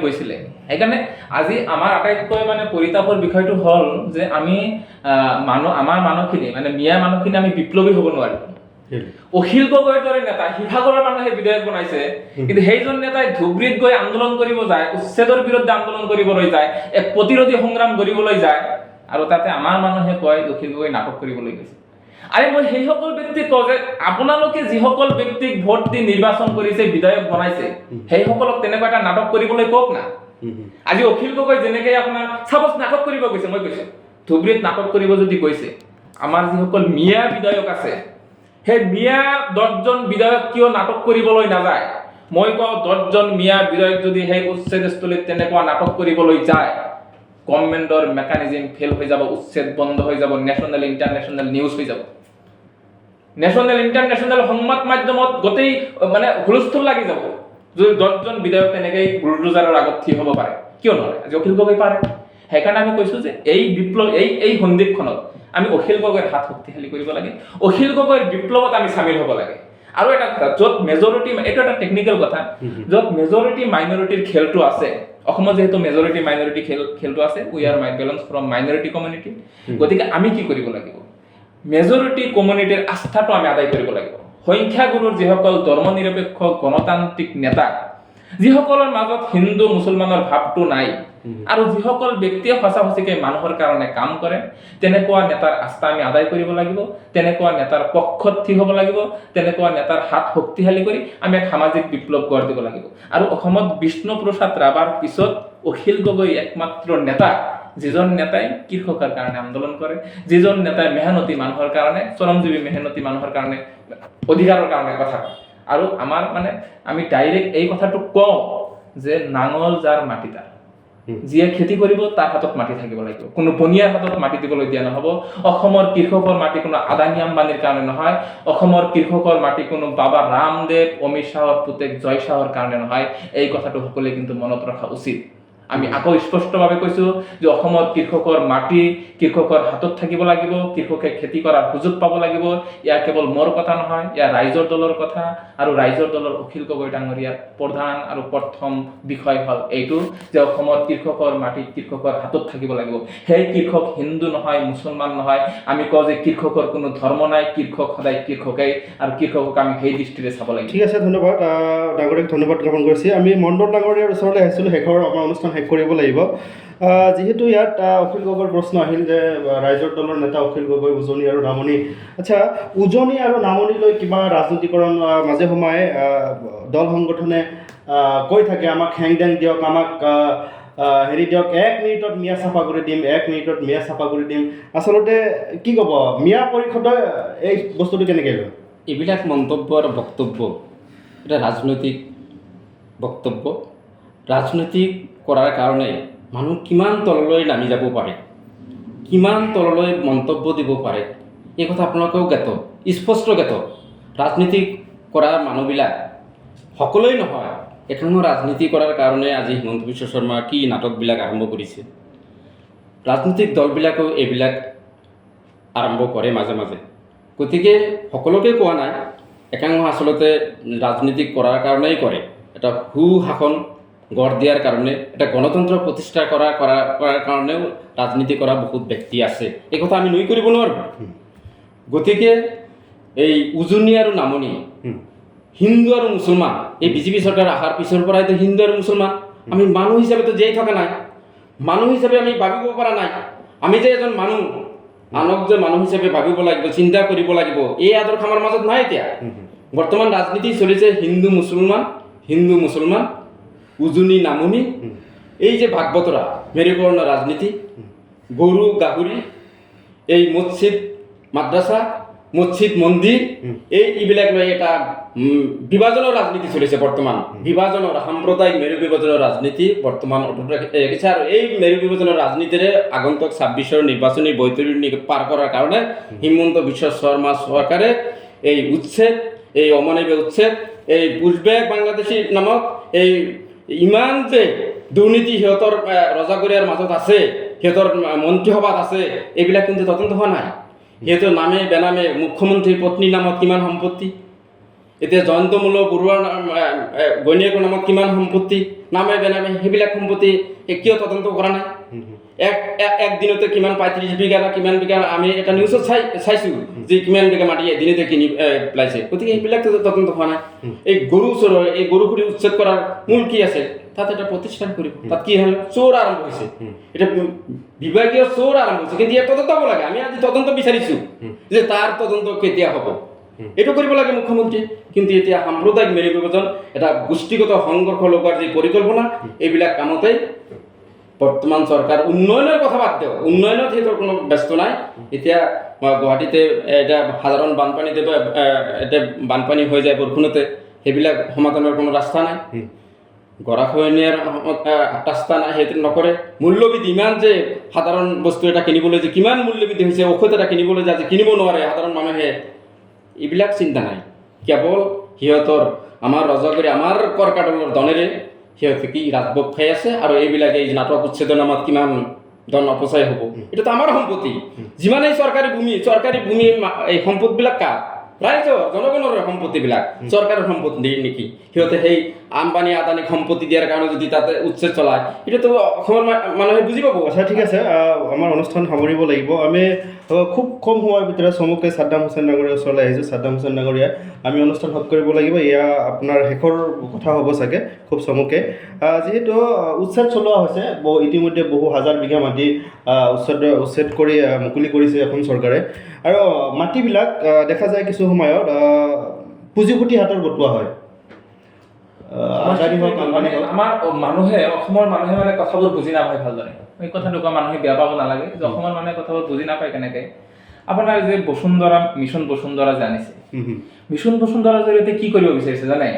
গৈছিলে। সেইকাৰণে আজি আমাৰ আটাইতকৈ মানে পৰিতাপৰ বিষয়টো হ'ল যে আমি আমাৰ মানুহখিনি মানে মিয়া মানুহখিনি আমি বিপ্লৱী হ'ব নোৱাৰিম। অখিল গগৈৰ দৰে নেতা শিৱসাগৰৰ মানুহে বিধেয়ক বনাইছে, কিন্তু সেইজন নেতাই ধুবুৰীত গৈ আন্দোলন কৰিব যায়, উচ্ছেদৰ বিৰুদ্ধে আন্দোলন কৰিবলৈ যায়, এক প্ৰতিৰোধী সংগ্ৰাম কৰিবলৈ যায়, আৰু তাতে আমাৰ মানুহে কয় অখিল গগৈ নাটক কৰিবলৈ গৈছে। আৰে মই সেইসকল ব্যক্তিক কওঁ যে আপোনালোকে যিসকল ব্যক্তিক ভোট দি নিৰ্বাচন কৰিছে, বিধায়ক বনাইছে, সেইসকলক তেনেকুৱা এটা নাটক কৰিবলৈ কওক না। আজি অখিল গগৈ যেনেকে আপোনাৰ চাপজ নাটক কৰিব গৈছে, মই কৈছো ধুবুৰীত নাটক কৰিব যদি গৈছে, আমাৰ যিসকল মিয়া বিধায়ক আছে, সেই মিয়া 10জন বিধায়ক কিয় নাটক কৰিবলৈ নাযায়? মই কওঁ 10জন মিয়া বিধায়ক যদি সেই উচ্ছেদস্থলীত তেনেকুৱা নাটক কৰিবলৈ যায়, গভৰ্ণমেণ্টৰ মেকানিজিম ফেল হৈ যাব, উচ্ছেদ বন্ধ হৈ যাব, নেশ্যনেল ইণ্টাৰনেশ্যনেল নিউজ হৈ যাব, নেশ্যনেল ইণ্টাৰনেশ্যনেল সংবাদ মাধ্যমত গোটেই মানে হুলস্থুল লাগি যাব যদি 10জন বিধায়ক তেনেকেই বুলডোজাৰৰ আগত থিয় হ'ব পাৰে। কিয় নহয়? আজি অখিল গগৈ পাৰে। সেইকাৰণে আমি কৈছোঁ যে এই বিপ্লৱ এই সন্দীপখনত আমি অখিল গগৈৰ হাত শক্তিশালী কৰিব লাগে, অখিল গগৈৰ বিপ্লৱত আমি চামিল হ'ব লাগে। আৰু এটা কথা, য'ত মেজৰিটি, এইটো এটা টেকনিকেল কথা, য'ত মেজৰিটি মাইনৰিটিৰ খেলটো আছে, অসমত যিহেতু মেজৰিটি মাইনৰিটি খেলটো আছে, we are balance from minority community, গতিকে আমি কি কৰিব লাগিব? মেজৰিটি কমিউনিটিৰ আস্থাটো আমি আদায় কৰিব লাগিব। সংখ্যাগুৰুৰ যিসকল ধৰ্ম নিৰপেক্ষ গণতান্ত্ৰিক নেতা, যিসকলৰ মাজত হিন্দু মুছলমানৰ ভাৱটো নাই, আৰু যিসকল ব্যক্তিয়ে সঁচাসঁচিকে মানুহৰ কাৰণে কাম কৰে, তেনেকুৱা নেতাৰ আস্থা আমি আদায় কৰিব লাগিব, তেনেকুৱা নেতাৰ পক্ষত থিয় হ'ব লাগিব, তেনেকুৱা নেতাৰ হাত শক্তিশালী কৰি আমি এক সামাজিক বিপ্লৱ গঢ় দিব লাগিব। আৰু অসমত বিষ্ণুপ্ৰসাদ ৰাভাৰ পিছত অখিল গগৈ একমাত্ৰ নেতা, যিজন নেতাই কৃষকৰ কাৰণে আন্দোলন কৰে, যিজন নেতাই মেহনতি মানুহৰ কাৰণে, শ্ৰমজীৱী মেহনতি মানুহৰ কাৰণে, অধিকাৰৰ কাৰণে কথা কয়। আৰু আমাৰ মানে আমি ডাইৰেক্ট এই কথাটো কওঁ যে নাঙল যাৰ মাটি তাৰ, যিয়ে খেতি কৰিব তাৰ হাতত মাটি থাকিব লাগিব, কোনো বনিয়াৰ হাতত মাটি দিবলৈ দিয়া নহ'ব। অসমৰ কৃষকৰ মাটি কোনো আদানী আম্বানীৰ কাৰণে নহয়, অসমৰ কৃষকৰ মাটি কোনো বাবা ৰামদেৱ, অমিত শ্বাহৰ পুতেক জয় শ্বাহৰ কাৰণে নহয়। এই কথাটো সকলোৱে কিন্তু মনত ৰখা উচিত। আমি আকৌ স্পষ্টভাৱে কৈছোঁ যে অসমৰ কৃষকৰ মাটি কৃষকৰ হাতত থাকিব লাগিব, কৃষকে খেতি কৰাৰ সুযোগ পাব লাগিব। ইয়াৰ কেৱল মোৰ কথা নহয়, ইয়াৰ ৰাইজৰ দলৰ কথা, আৰু ৰাইজৰ দলৰ অখিল গগৈ ডাঙৰীয়াৰ প্ৰধান আৰু প্ৰথম বিষয় হ'ল এইটো যে অসমৰ কৃষকৰ মাটি কৃষকৰ হাতত থাকিব লাগিব। সেই কৃষক হিন্দু নহয়, মুছলমান নহয়, আমি কওঁ যে কৃষকৰ কোনো ধৰ্ম নাই, কৃষক সদায় কৃষকেই, আৰু কৃষকক আমি সেই দৃষ্টিৰে চাব লাগিব। ঠিক আছে, ধন্যবাদ ডাঙৰীয়াক, ধন্যবাদ জ্ঞাপন কৰিছে। আমি মণ্ডল ডাঙৰীয়াৰ ওচৰলৈ আহিছিলোঁ, শেষৰ আমাৰ অনুষ্ঠান শেষ কৰিব লাগিব। যিহেতু ইয়াত অখিল গগৈৰ প্ৰশ্ন আহিল যে ৰাইজৰ দলৰ নেতা অখিল গগৈ উজনি আৰু নামনি, আচ্ছা উজনি আৰু নামনিলৈ কিবা ৰাজনীতিকৰণ মাজে সময়ে দল সংগঠনে কৈ থাকে, আমাক হেংদেং দিয়ক, আমাক হেৰি দিয়ক, 1 মিনিটত মিয়া চাফা কৰি দিম, 1 মিনিটত মিয়া চাফা কৰি দিম। আচলতে কি ক'ব, মিয়া পৰিষদে এই বস্তুটো কেনেকৈ লয়? এইবিলাক মন্তব্য আৰু বক্তব্য এটা ৰাজনৈতিক বক্তব্য। ৰাজনৈতিক কৰাৰ কাৰণে মানুহ কিমান তললৈ নামি যাব পাৰে, কিমান তললৈ মন্তব্য দিব পাৰে, এই কথা আপোনালোকেও জ্ঞাত, স্পষ্ট জ্ঞাত। ৰাজনীতি কৰা মানুহবিলাক সকলোৱেই নহয়, একাংশ ৰাজনীতি কৰাৰ কাৰণে আজি হিমন্ত বিশ্ব শৰ্মা কি নাটকবিলাক আৰম্ভ কৰিছে। ৰাজনৈতিক দলবিলাকেও এইবিলাক আৰম্ভ কৰে মাজে মাজে। গতিকে সকলোকে কোৱা নাই, একাংশ আচলতে ৰাজনীতি কৰাৰ কাৰণেই কৰে, এটা সুশাসন গঢ় দিয়াৰ কাৰণে, এটা গণতন্ত্ৰ প্ৰতিষ্ঠা কৰাৰ কাৰণেও ৰাজনীতি কৰা বহুত ব্যক্তি আছে, এই কথা আমি নুই কৰিব নোৱাৰোঁ। গতিকে এই উজনি আৰু নামনি হিন্দু আৰু মুছলমান এই বিজেপি চৰকাৰ অহাৰ পিছৰ পৰাইতো হিন্দু আৰু মুছলমান আমি মানুহ হিচাপেতো জীয়াই থকা নাই, মানুহ হিচাপে আমি ভাবিব পৰা নাই। আমি যে এজন মানুহ, আনক যে মানুহ হিচাপে ভাবিব লাগিব, চিন্তা কৰিব লাগিব, এই আদৰ্শ আমাৰ মাজত নাই এতিয়া। বৰ্তমান ৰাজনীতি চলিছে হিন্দু মুছলমান, উজনি নামনি, এই যে ভাগ বতৰা, মেৰুকৰণ ৰাজনীতি, গৰু গাহৰি, এই মছজিদ মাদ্ৰাছা, মছজিদ মন্দিৰ, এইবিলাক লৈ এটা বিভাজনৰ ৰাজনীতি চলিছে বৰ্তমান। বিভাজনৰ সাম্প্ৰদায়িক মেৰু বিভাজনৰ ৰাজনীতি বৰ্তমান অটুট ৰাখিছে। আৰু এই মেৰু বিভাজনৰ ৰাজনীতিৰে আগন্তুক 26ৰ নিৰ্বাচনী বৈতৰণি পাৰ কৰাৰ কাৰণে হিমন্ত বিশ্ব শৰ্মা চৰকাৰে এই উচ্ছেদ, এই অমানৱীয় উচ্ছেদ, এই পুছবেক বাংলাদেশী নামক এই ইমান যে দুৰ্নীতি সিহঁতৰ ৰজাগৰীয়াৰ মাজত আছে, সিহঁতৰ মন্ত্ৰীসভাত আছে, এইবিলাক কিন্তু তদন্ত হোৱা নাই। সিহঁতৰ নামে বেনামে মুখ্যমন্ত্ৰীৰ পত্নীৰ নামত কিমান সম্পত্তি, এতিয়া জয়ন্তমূল বৰুৱাৰ ঘৈণীয়েকৰ নামত কিমান সম্পত্তি, নামে বেনামে সেইবিলাক সম্পত্তি কিয় তদন্ত কৰা নাই? একদিনতে কিমান 35 বিঘা না কিমান বিঘা, আমি এটা নিউজত চাইছোঁ যে কিমান বিঘা মাটি এদিনতে কিনি পেলাইছে। গতিকে এইবিলাকতো তদন্ত হোৱা নাই। এই গৰু চোৰৰ, এই গৰু খুৰি উচ্ছেদ কৰাৰ মূল কি আছে? তাত এটা প্ৰতিষ্ঠান কৰিব, তাত কি হ'ল? চোৰ আৰম্ভ হৈছে, এটা বিভাগীয় চোৰ আৰম্ভ হৈছে। কিন্তু ইয়াত তদন্ত হ'ব লাগে। আমি আজি তদন্ত বিচাৰিছোঁ যে তাৰ তদন্ত কেতিয়া হ'ব, এইটো কৰিব লাগে মুখ্যমন্ত্ৰী। কিন্তু এতিয়া সাম্প্ৰদায়িক মেৰু বিভাজন, এটা গোষ্ঠীগত সংঘৰ্ষ লগোৱাৰ যি পৰিকল্পনা, এইবিলাক কামতেই বৰ্তমান চৰকাৰ উন্নয়নৰ কথা বাদ দিয়ক, উন্নয়নত সিহঁতৰ কোনো ব্যস্ত নাই। এতিয়া গুৱাহাটীতে এতিয়া সাধাৰণ বানপানীতে এতিয়া বানপানী হৈ যায় বৰষুণতে, সেইবিলাক সমাধানৰ কোনো ৰাস্তা নাই। গৰাখহনীয়াৰ ৰাস্তা নাই, সেইটো নকৰে। মূল্যবৃদ্ধি ইমান যে সাধাৰণ বস্তু এটা কিনিবলৈ যে কিমান মূল্যবৃদ্ধি হৈছে, ঔষধ এটা কিনিবলৈ যে আজি কিনিব নোৱাৰে সাধাৰণ মানুহে, এইবিলাক চিন্তা নাই। কেৱল সিহঁতৰ আমাৰ ৰজাগৰী, আমাৰ কৰ কাটলৰ ধনেৰে সিহঁতে কি ৰাজভোগ খাই আছে। আৰু এইবিলাকে এই নাটক উচ্ছেদৰ নামত কিমান ধন অপচয় হ'ব। এটাতো আমাৰ সম্পত্তি, যিমানেই চৰকাৰী ভূমি এই সম্পদবিলাক কাৰ? ৰাইজৰ, জনগণৰ সম্পত্তিবিলাক চৰকাৰৰ সম্পত্তি নেকি? সিহঁতে সেই আম্বানী আদানীক সম্পত্তি দিয়াৰ কাৰণে যদি তাতে উচ্ছেদ চলায়, এতিয়াতো অসমৰ মানুহে বুজি পাব। আচ্ছা, ঠিক আছে, আমাৰ অনুষ্ঠান সামৰিব লাগিব। আমি খুব কম সময়ৰ ভিতৰত চমুকৈ ছাদ্দাম হুছেইন ডাঙৰীয়াৰ ওচৰলৈ আহিছোঁ। ছাদ্দাম হুছেইন ডাঙৰীয়া, আমি অনুষ্ঠান শেষ কৰিব লাগিব। এয়া আপোনাৰ শেষৰ কথা হ'ব চাগে, খুব চমুকৈ। যিহেতু উচ্ছেদ চলোৱা হৈছে, ইতিমধ্যে বহু হাজাৰ বিঘা মাটি উচ্ছেদ কৰি মুকলি কৰিছে এখন চৰকাৰে। আৰু মাটিবিলাক দেখা যায় কিছু সময়ত পুঁজিপতি হাতত বটোৱা হয়। আমাৰ মানুহে, অসমৰ মানুহে মানে কথাবোৰ বুজি নাপায় ভালদৰে। এই কথাটো কোৱা মানুহে বেয়া পাব নালাগে যে অসমৰ মানুহে কথাবোৰ বুজি নাপায় কেনেকৈ। আপোনাৰ যে বসুন্ধৰা, মিছন বসুন্ধৰা যে আনিছে, মিছন বসুন্ধৰাৰ জৰিয়তে কি কৰিব বিচাৰিছে জানে?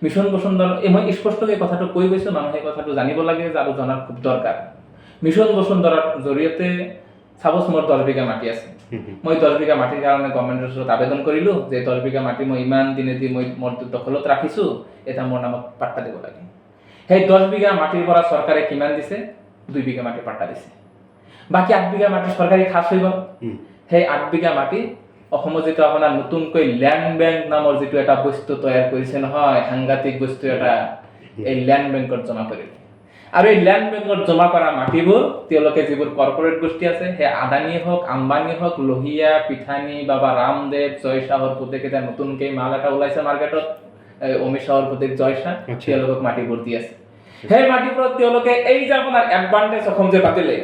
মিছন বসুন্ধৰা, মই স্পষ্টকৈ কথাটো কৈ গৈছোঁ, মানুহে কথাটো জানিব লাগে আৰু জনাৰ খুব দৰকাৰ। মিছন বসুন্ধৰাৰ জৰিয়তে চাপ'জ মোৰ 10 বিঘা মাটি আছে, মই 10 বিঘা মাটিৰ কাৰণে গভৰ্ণমেণ্টৰ ওচৰত আবেদন কৰিলোঁ যে 10 বিঘা মাটি মই ইমান দিনেদি মই মোৰ দখলত ৰাখিছোঁ, এটা মোৰ নামত পাট্টা দিব লাগে। সেই 10 বিঘা মাটিৰ পৰা চৰকাৰে কিমান দিছে? 2 বিঘা মাটি পাট্টা দিছে। বাকী 8 বিঘা মাটি চৰকাৰী খাচ হৈ গ'ল। সেই 8 বিঘা মাটি অসমত যিটো আপোনাৰ নতুনকৈ লেণ্ড বেংক নামৰ যিটো এটা বস্তু তৈয়াৰ কৰিছে নহয়, সাংঘাতিক বস্তু এটা, এই লেণ্ড বেংকত জমা কৰিলে। আৰু এই লেণ্ড বেংকত জমা কৰা মাটিবোৰ তেওঁলোকে যিবোৰ কৰ্পৰেট গোষ্ঠী আছে, সেই আদানী হওক, আম্বানী হওক, লোহিয়া, পিঠানী, বাবা ৰামদেৱ, জয়শাহৰ পুতেক, এতিয়া নতুনকৈ মাল এটা ওলাইছে মাৰ্কেটত, অমিত শ্বাহৰ পুতেক জয়শাহ, তেওঁলোকক মাটিবোৰ দি আছে। সেই মাটিবোৰত তেওঁলোকে এই যে আপোনাৰ এডভান্টেজ অসম যে পাতিলে,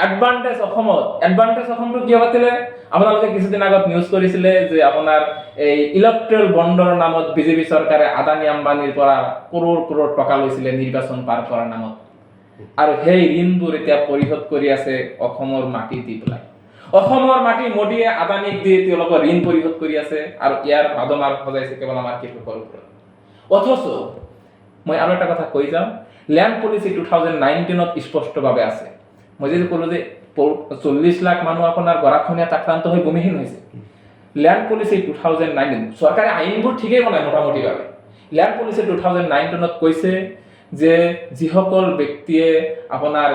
এডভান্টেজ অসমটো কিয় পাতিলে? আপোনালোকে কিছুদিন আগত নিউজ কৰিছিলে যে আপোনাৰ এই ইলেক্ট্ৰেল বণ্ডৰ নামত বিজেপি চৰকাৰে আদানী আম্বানীৰ পৰা কৰোৰ টকা লৈছিলে নিৰ্বাচন পাৰ কৰাৰ নামত। আৰু সেই ঋণবোৰ এতিয়া পৰিশোধ কৰি আছে অসমৰ মাটি দি পেলাই। অসমৰ মাটি মোদীয়ে আদানীক দি তেওঁলোকৰ ঋণ পৰিশোধ কৰি আছে। আৰু ইয়াৰ বাদমাৰ সজাইছে কেৱল আমাৰ কৃষকৰ ওপৰত। অথচ মই আৰু এটা কথা কৈ যাওঁ, লেণ্ড পলিচি 2019ত স্পষ্টভাৱে আছে। মই যদি ক'লোঁ যে 40 লাখ মানুহ আপোনাৰ গৰাখহনীয়াত আক্ৰান্ত হৈ ভূমিহীন হৈছে। লেণ্ড পলিচি 2019, চৰকাৰে আইনবোৰ ঠিকেই বনায় মোটামুটিভাৱে। লেণ্ড পলিচি 2019ত কৈছে যে যিসকল ব্যক্তিয়ে আপোনাৰ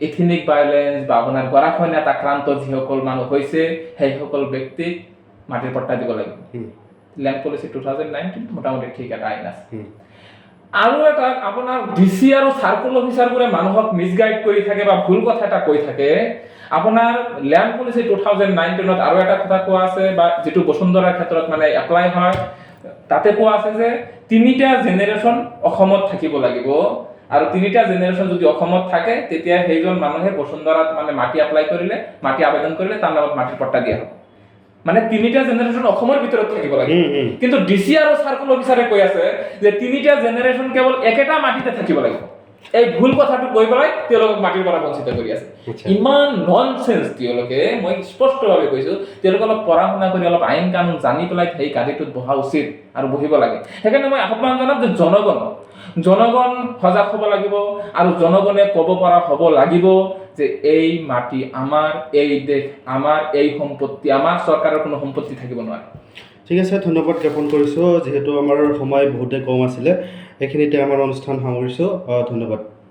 এথনিক ভায়োলেন্স বা আপোনাৰ গৰাখহনীয়াত আক্ৰান্ত যিসকল মানুহ হৈছে, সেইসকল ব্যক্তিক মাটিৰ পট্টা দিব লাগিব। লেণ্ড পলিচি 2019 মোটামুটি ঠিক এটা আইন আছে। আৰু এটা আপোনাৰ ডিচি আৰু চাৰ্কল অফিচাৰবোৰে মানুহক মিছগাইড কৰি থাকে বা ভুল কথা এটা কৈ থাকে। আপোনাৰ লেণ্ড পলিচি 2019ত আৰু এটা কথা কোৱা আছে, বা যিটো বসুন্ধৰাৰ ক্ষেত্ৰত মানে এপ্লাই হয়, তাতে কোৱা আছে যে 3টা জেনেৰেশ্যন অসমত থাকিব লাগিব আৰু 3টা জেনেৰেশ্যন যদি অসমত থাকে তেতিয়া সেইজন মানুহে বসুন্ধৰাত মানে মাটি এপ্লাই কৰিলে মাটি আবেদন কৰিলে তাৰ লগত মাটিৰ পট্টা দিয়া হ'ব মানে 3টা জেনেৰেশ্যন অসমৰ ভিতৰত থাকিব লাগিব কিন্তু ডিসি আৰু সাৰ্কেল অফিসাৰে কৈ আছে যে 3টা জেনেৰেশ্যন কেৱল একেটা মাটিতে থাকিব লাগিব এই ভুল কথাটো কৈ পেলাই তেওঁলোকক মাটিৰ পৰা বঞ্চিত কৰি আছে ইমান ননসেন্স তেওঁলোকে মই স্পষ্টভাৱে কৈছো তেওঁলোকে অলপ পঢ়া শুনা কৰি অলপ আইন কানুন জানি পেলাই সেই গাড়ীটোত বহা উচিত আৰু বহিব লাগে সেইকাৰণে মই আহ্বান জনাম যে জনগণ সজাগ হ'ব লাগিব আৰু জনগণে ক'ব পৰা হ'ব লাগিব যে এই মাটি আমাৰ এই দেশ আমাৰ এই সম্পত্তি আমাৰ চৰকাৰৰ কোনো সম্পত্তি থাকিব নোৱাৰে ঠিক আছে ধন্যবাদ জ্ঞাপন কৰিছোঁ যিহেতু আমাৰ সময় বহুতে কম আছিলে এইখিনিতে আমাৰ অনুষ্ঠান সামৰিছোঁ ধন্যবাদ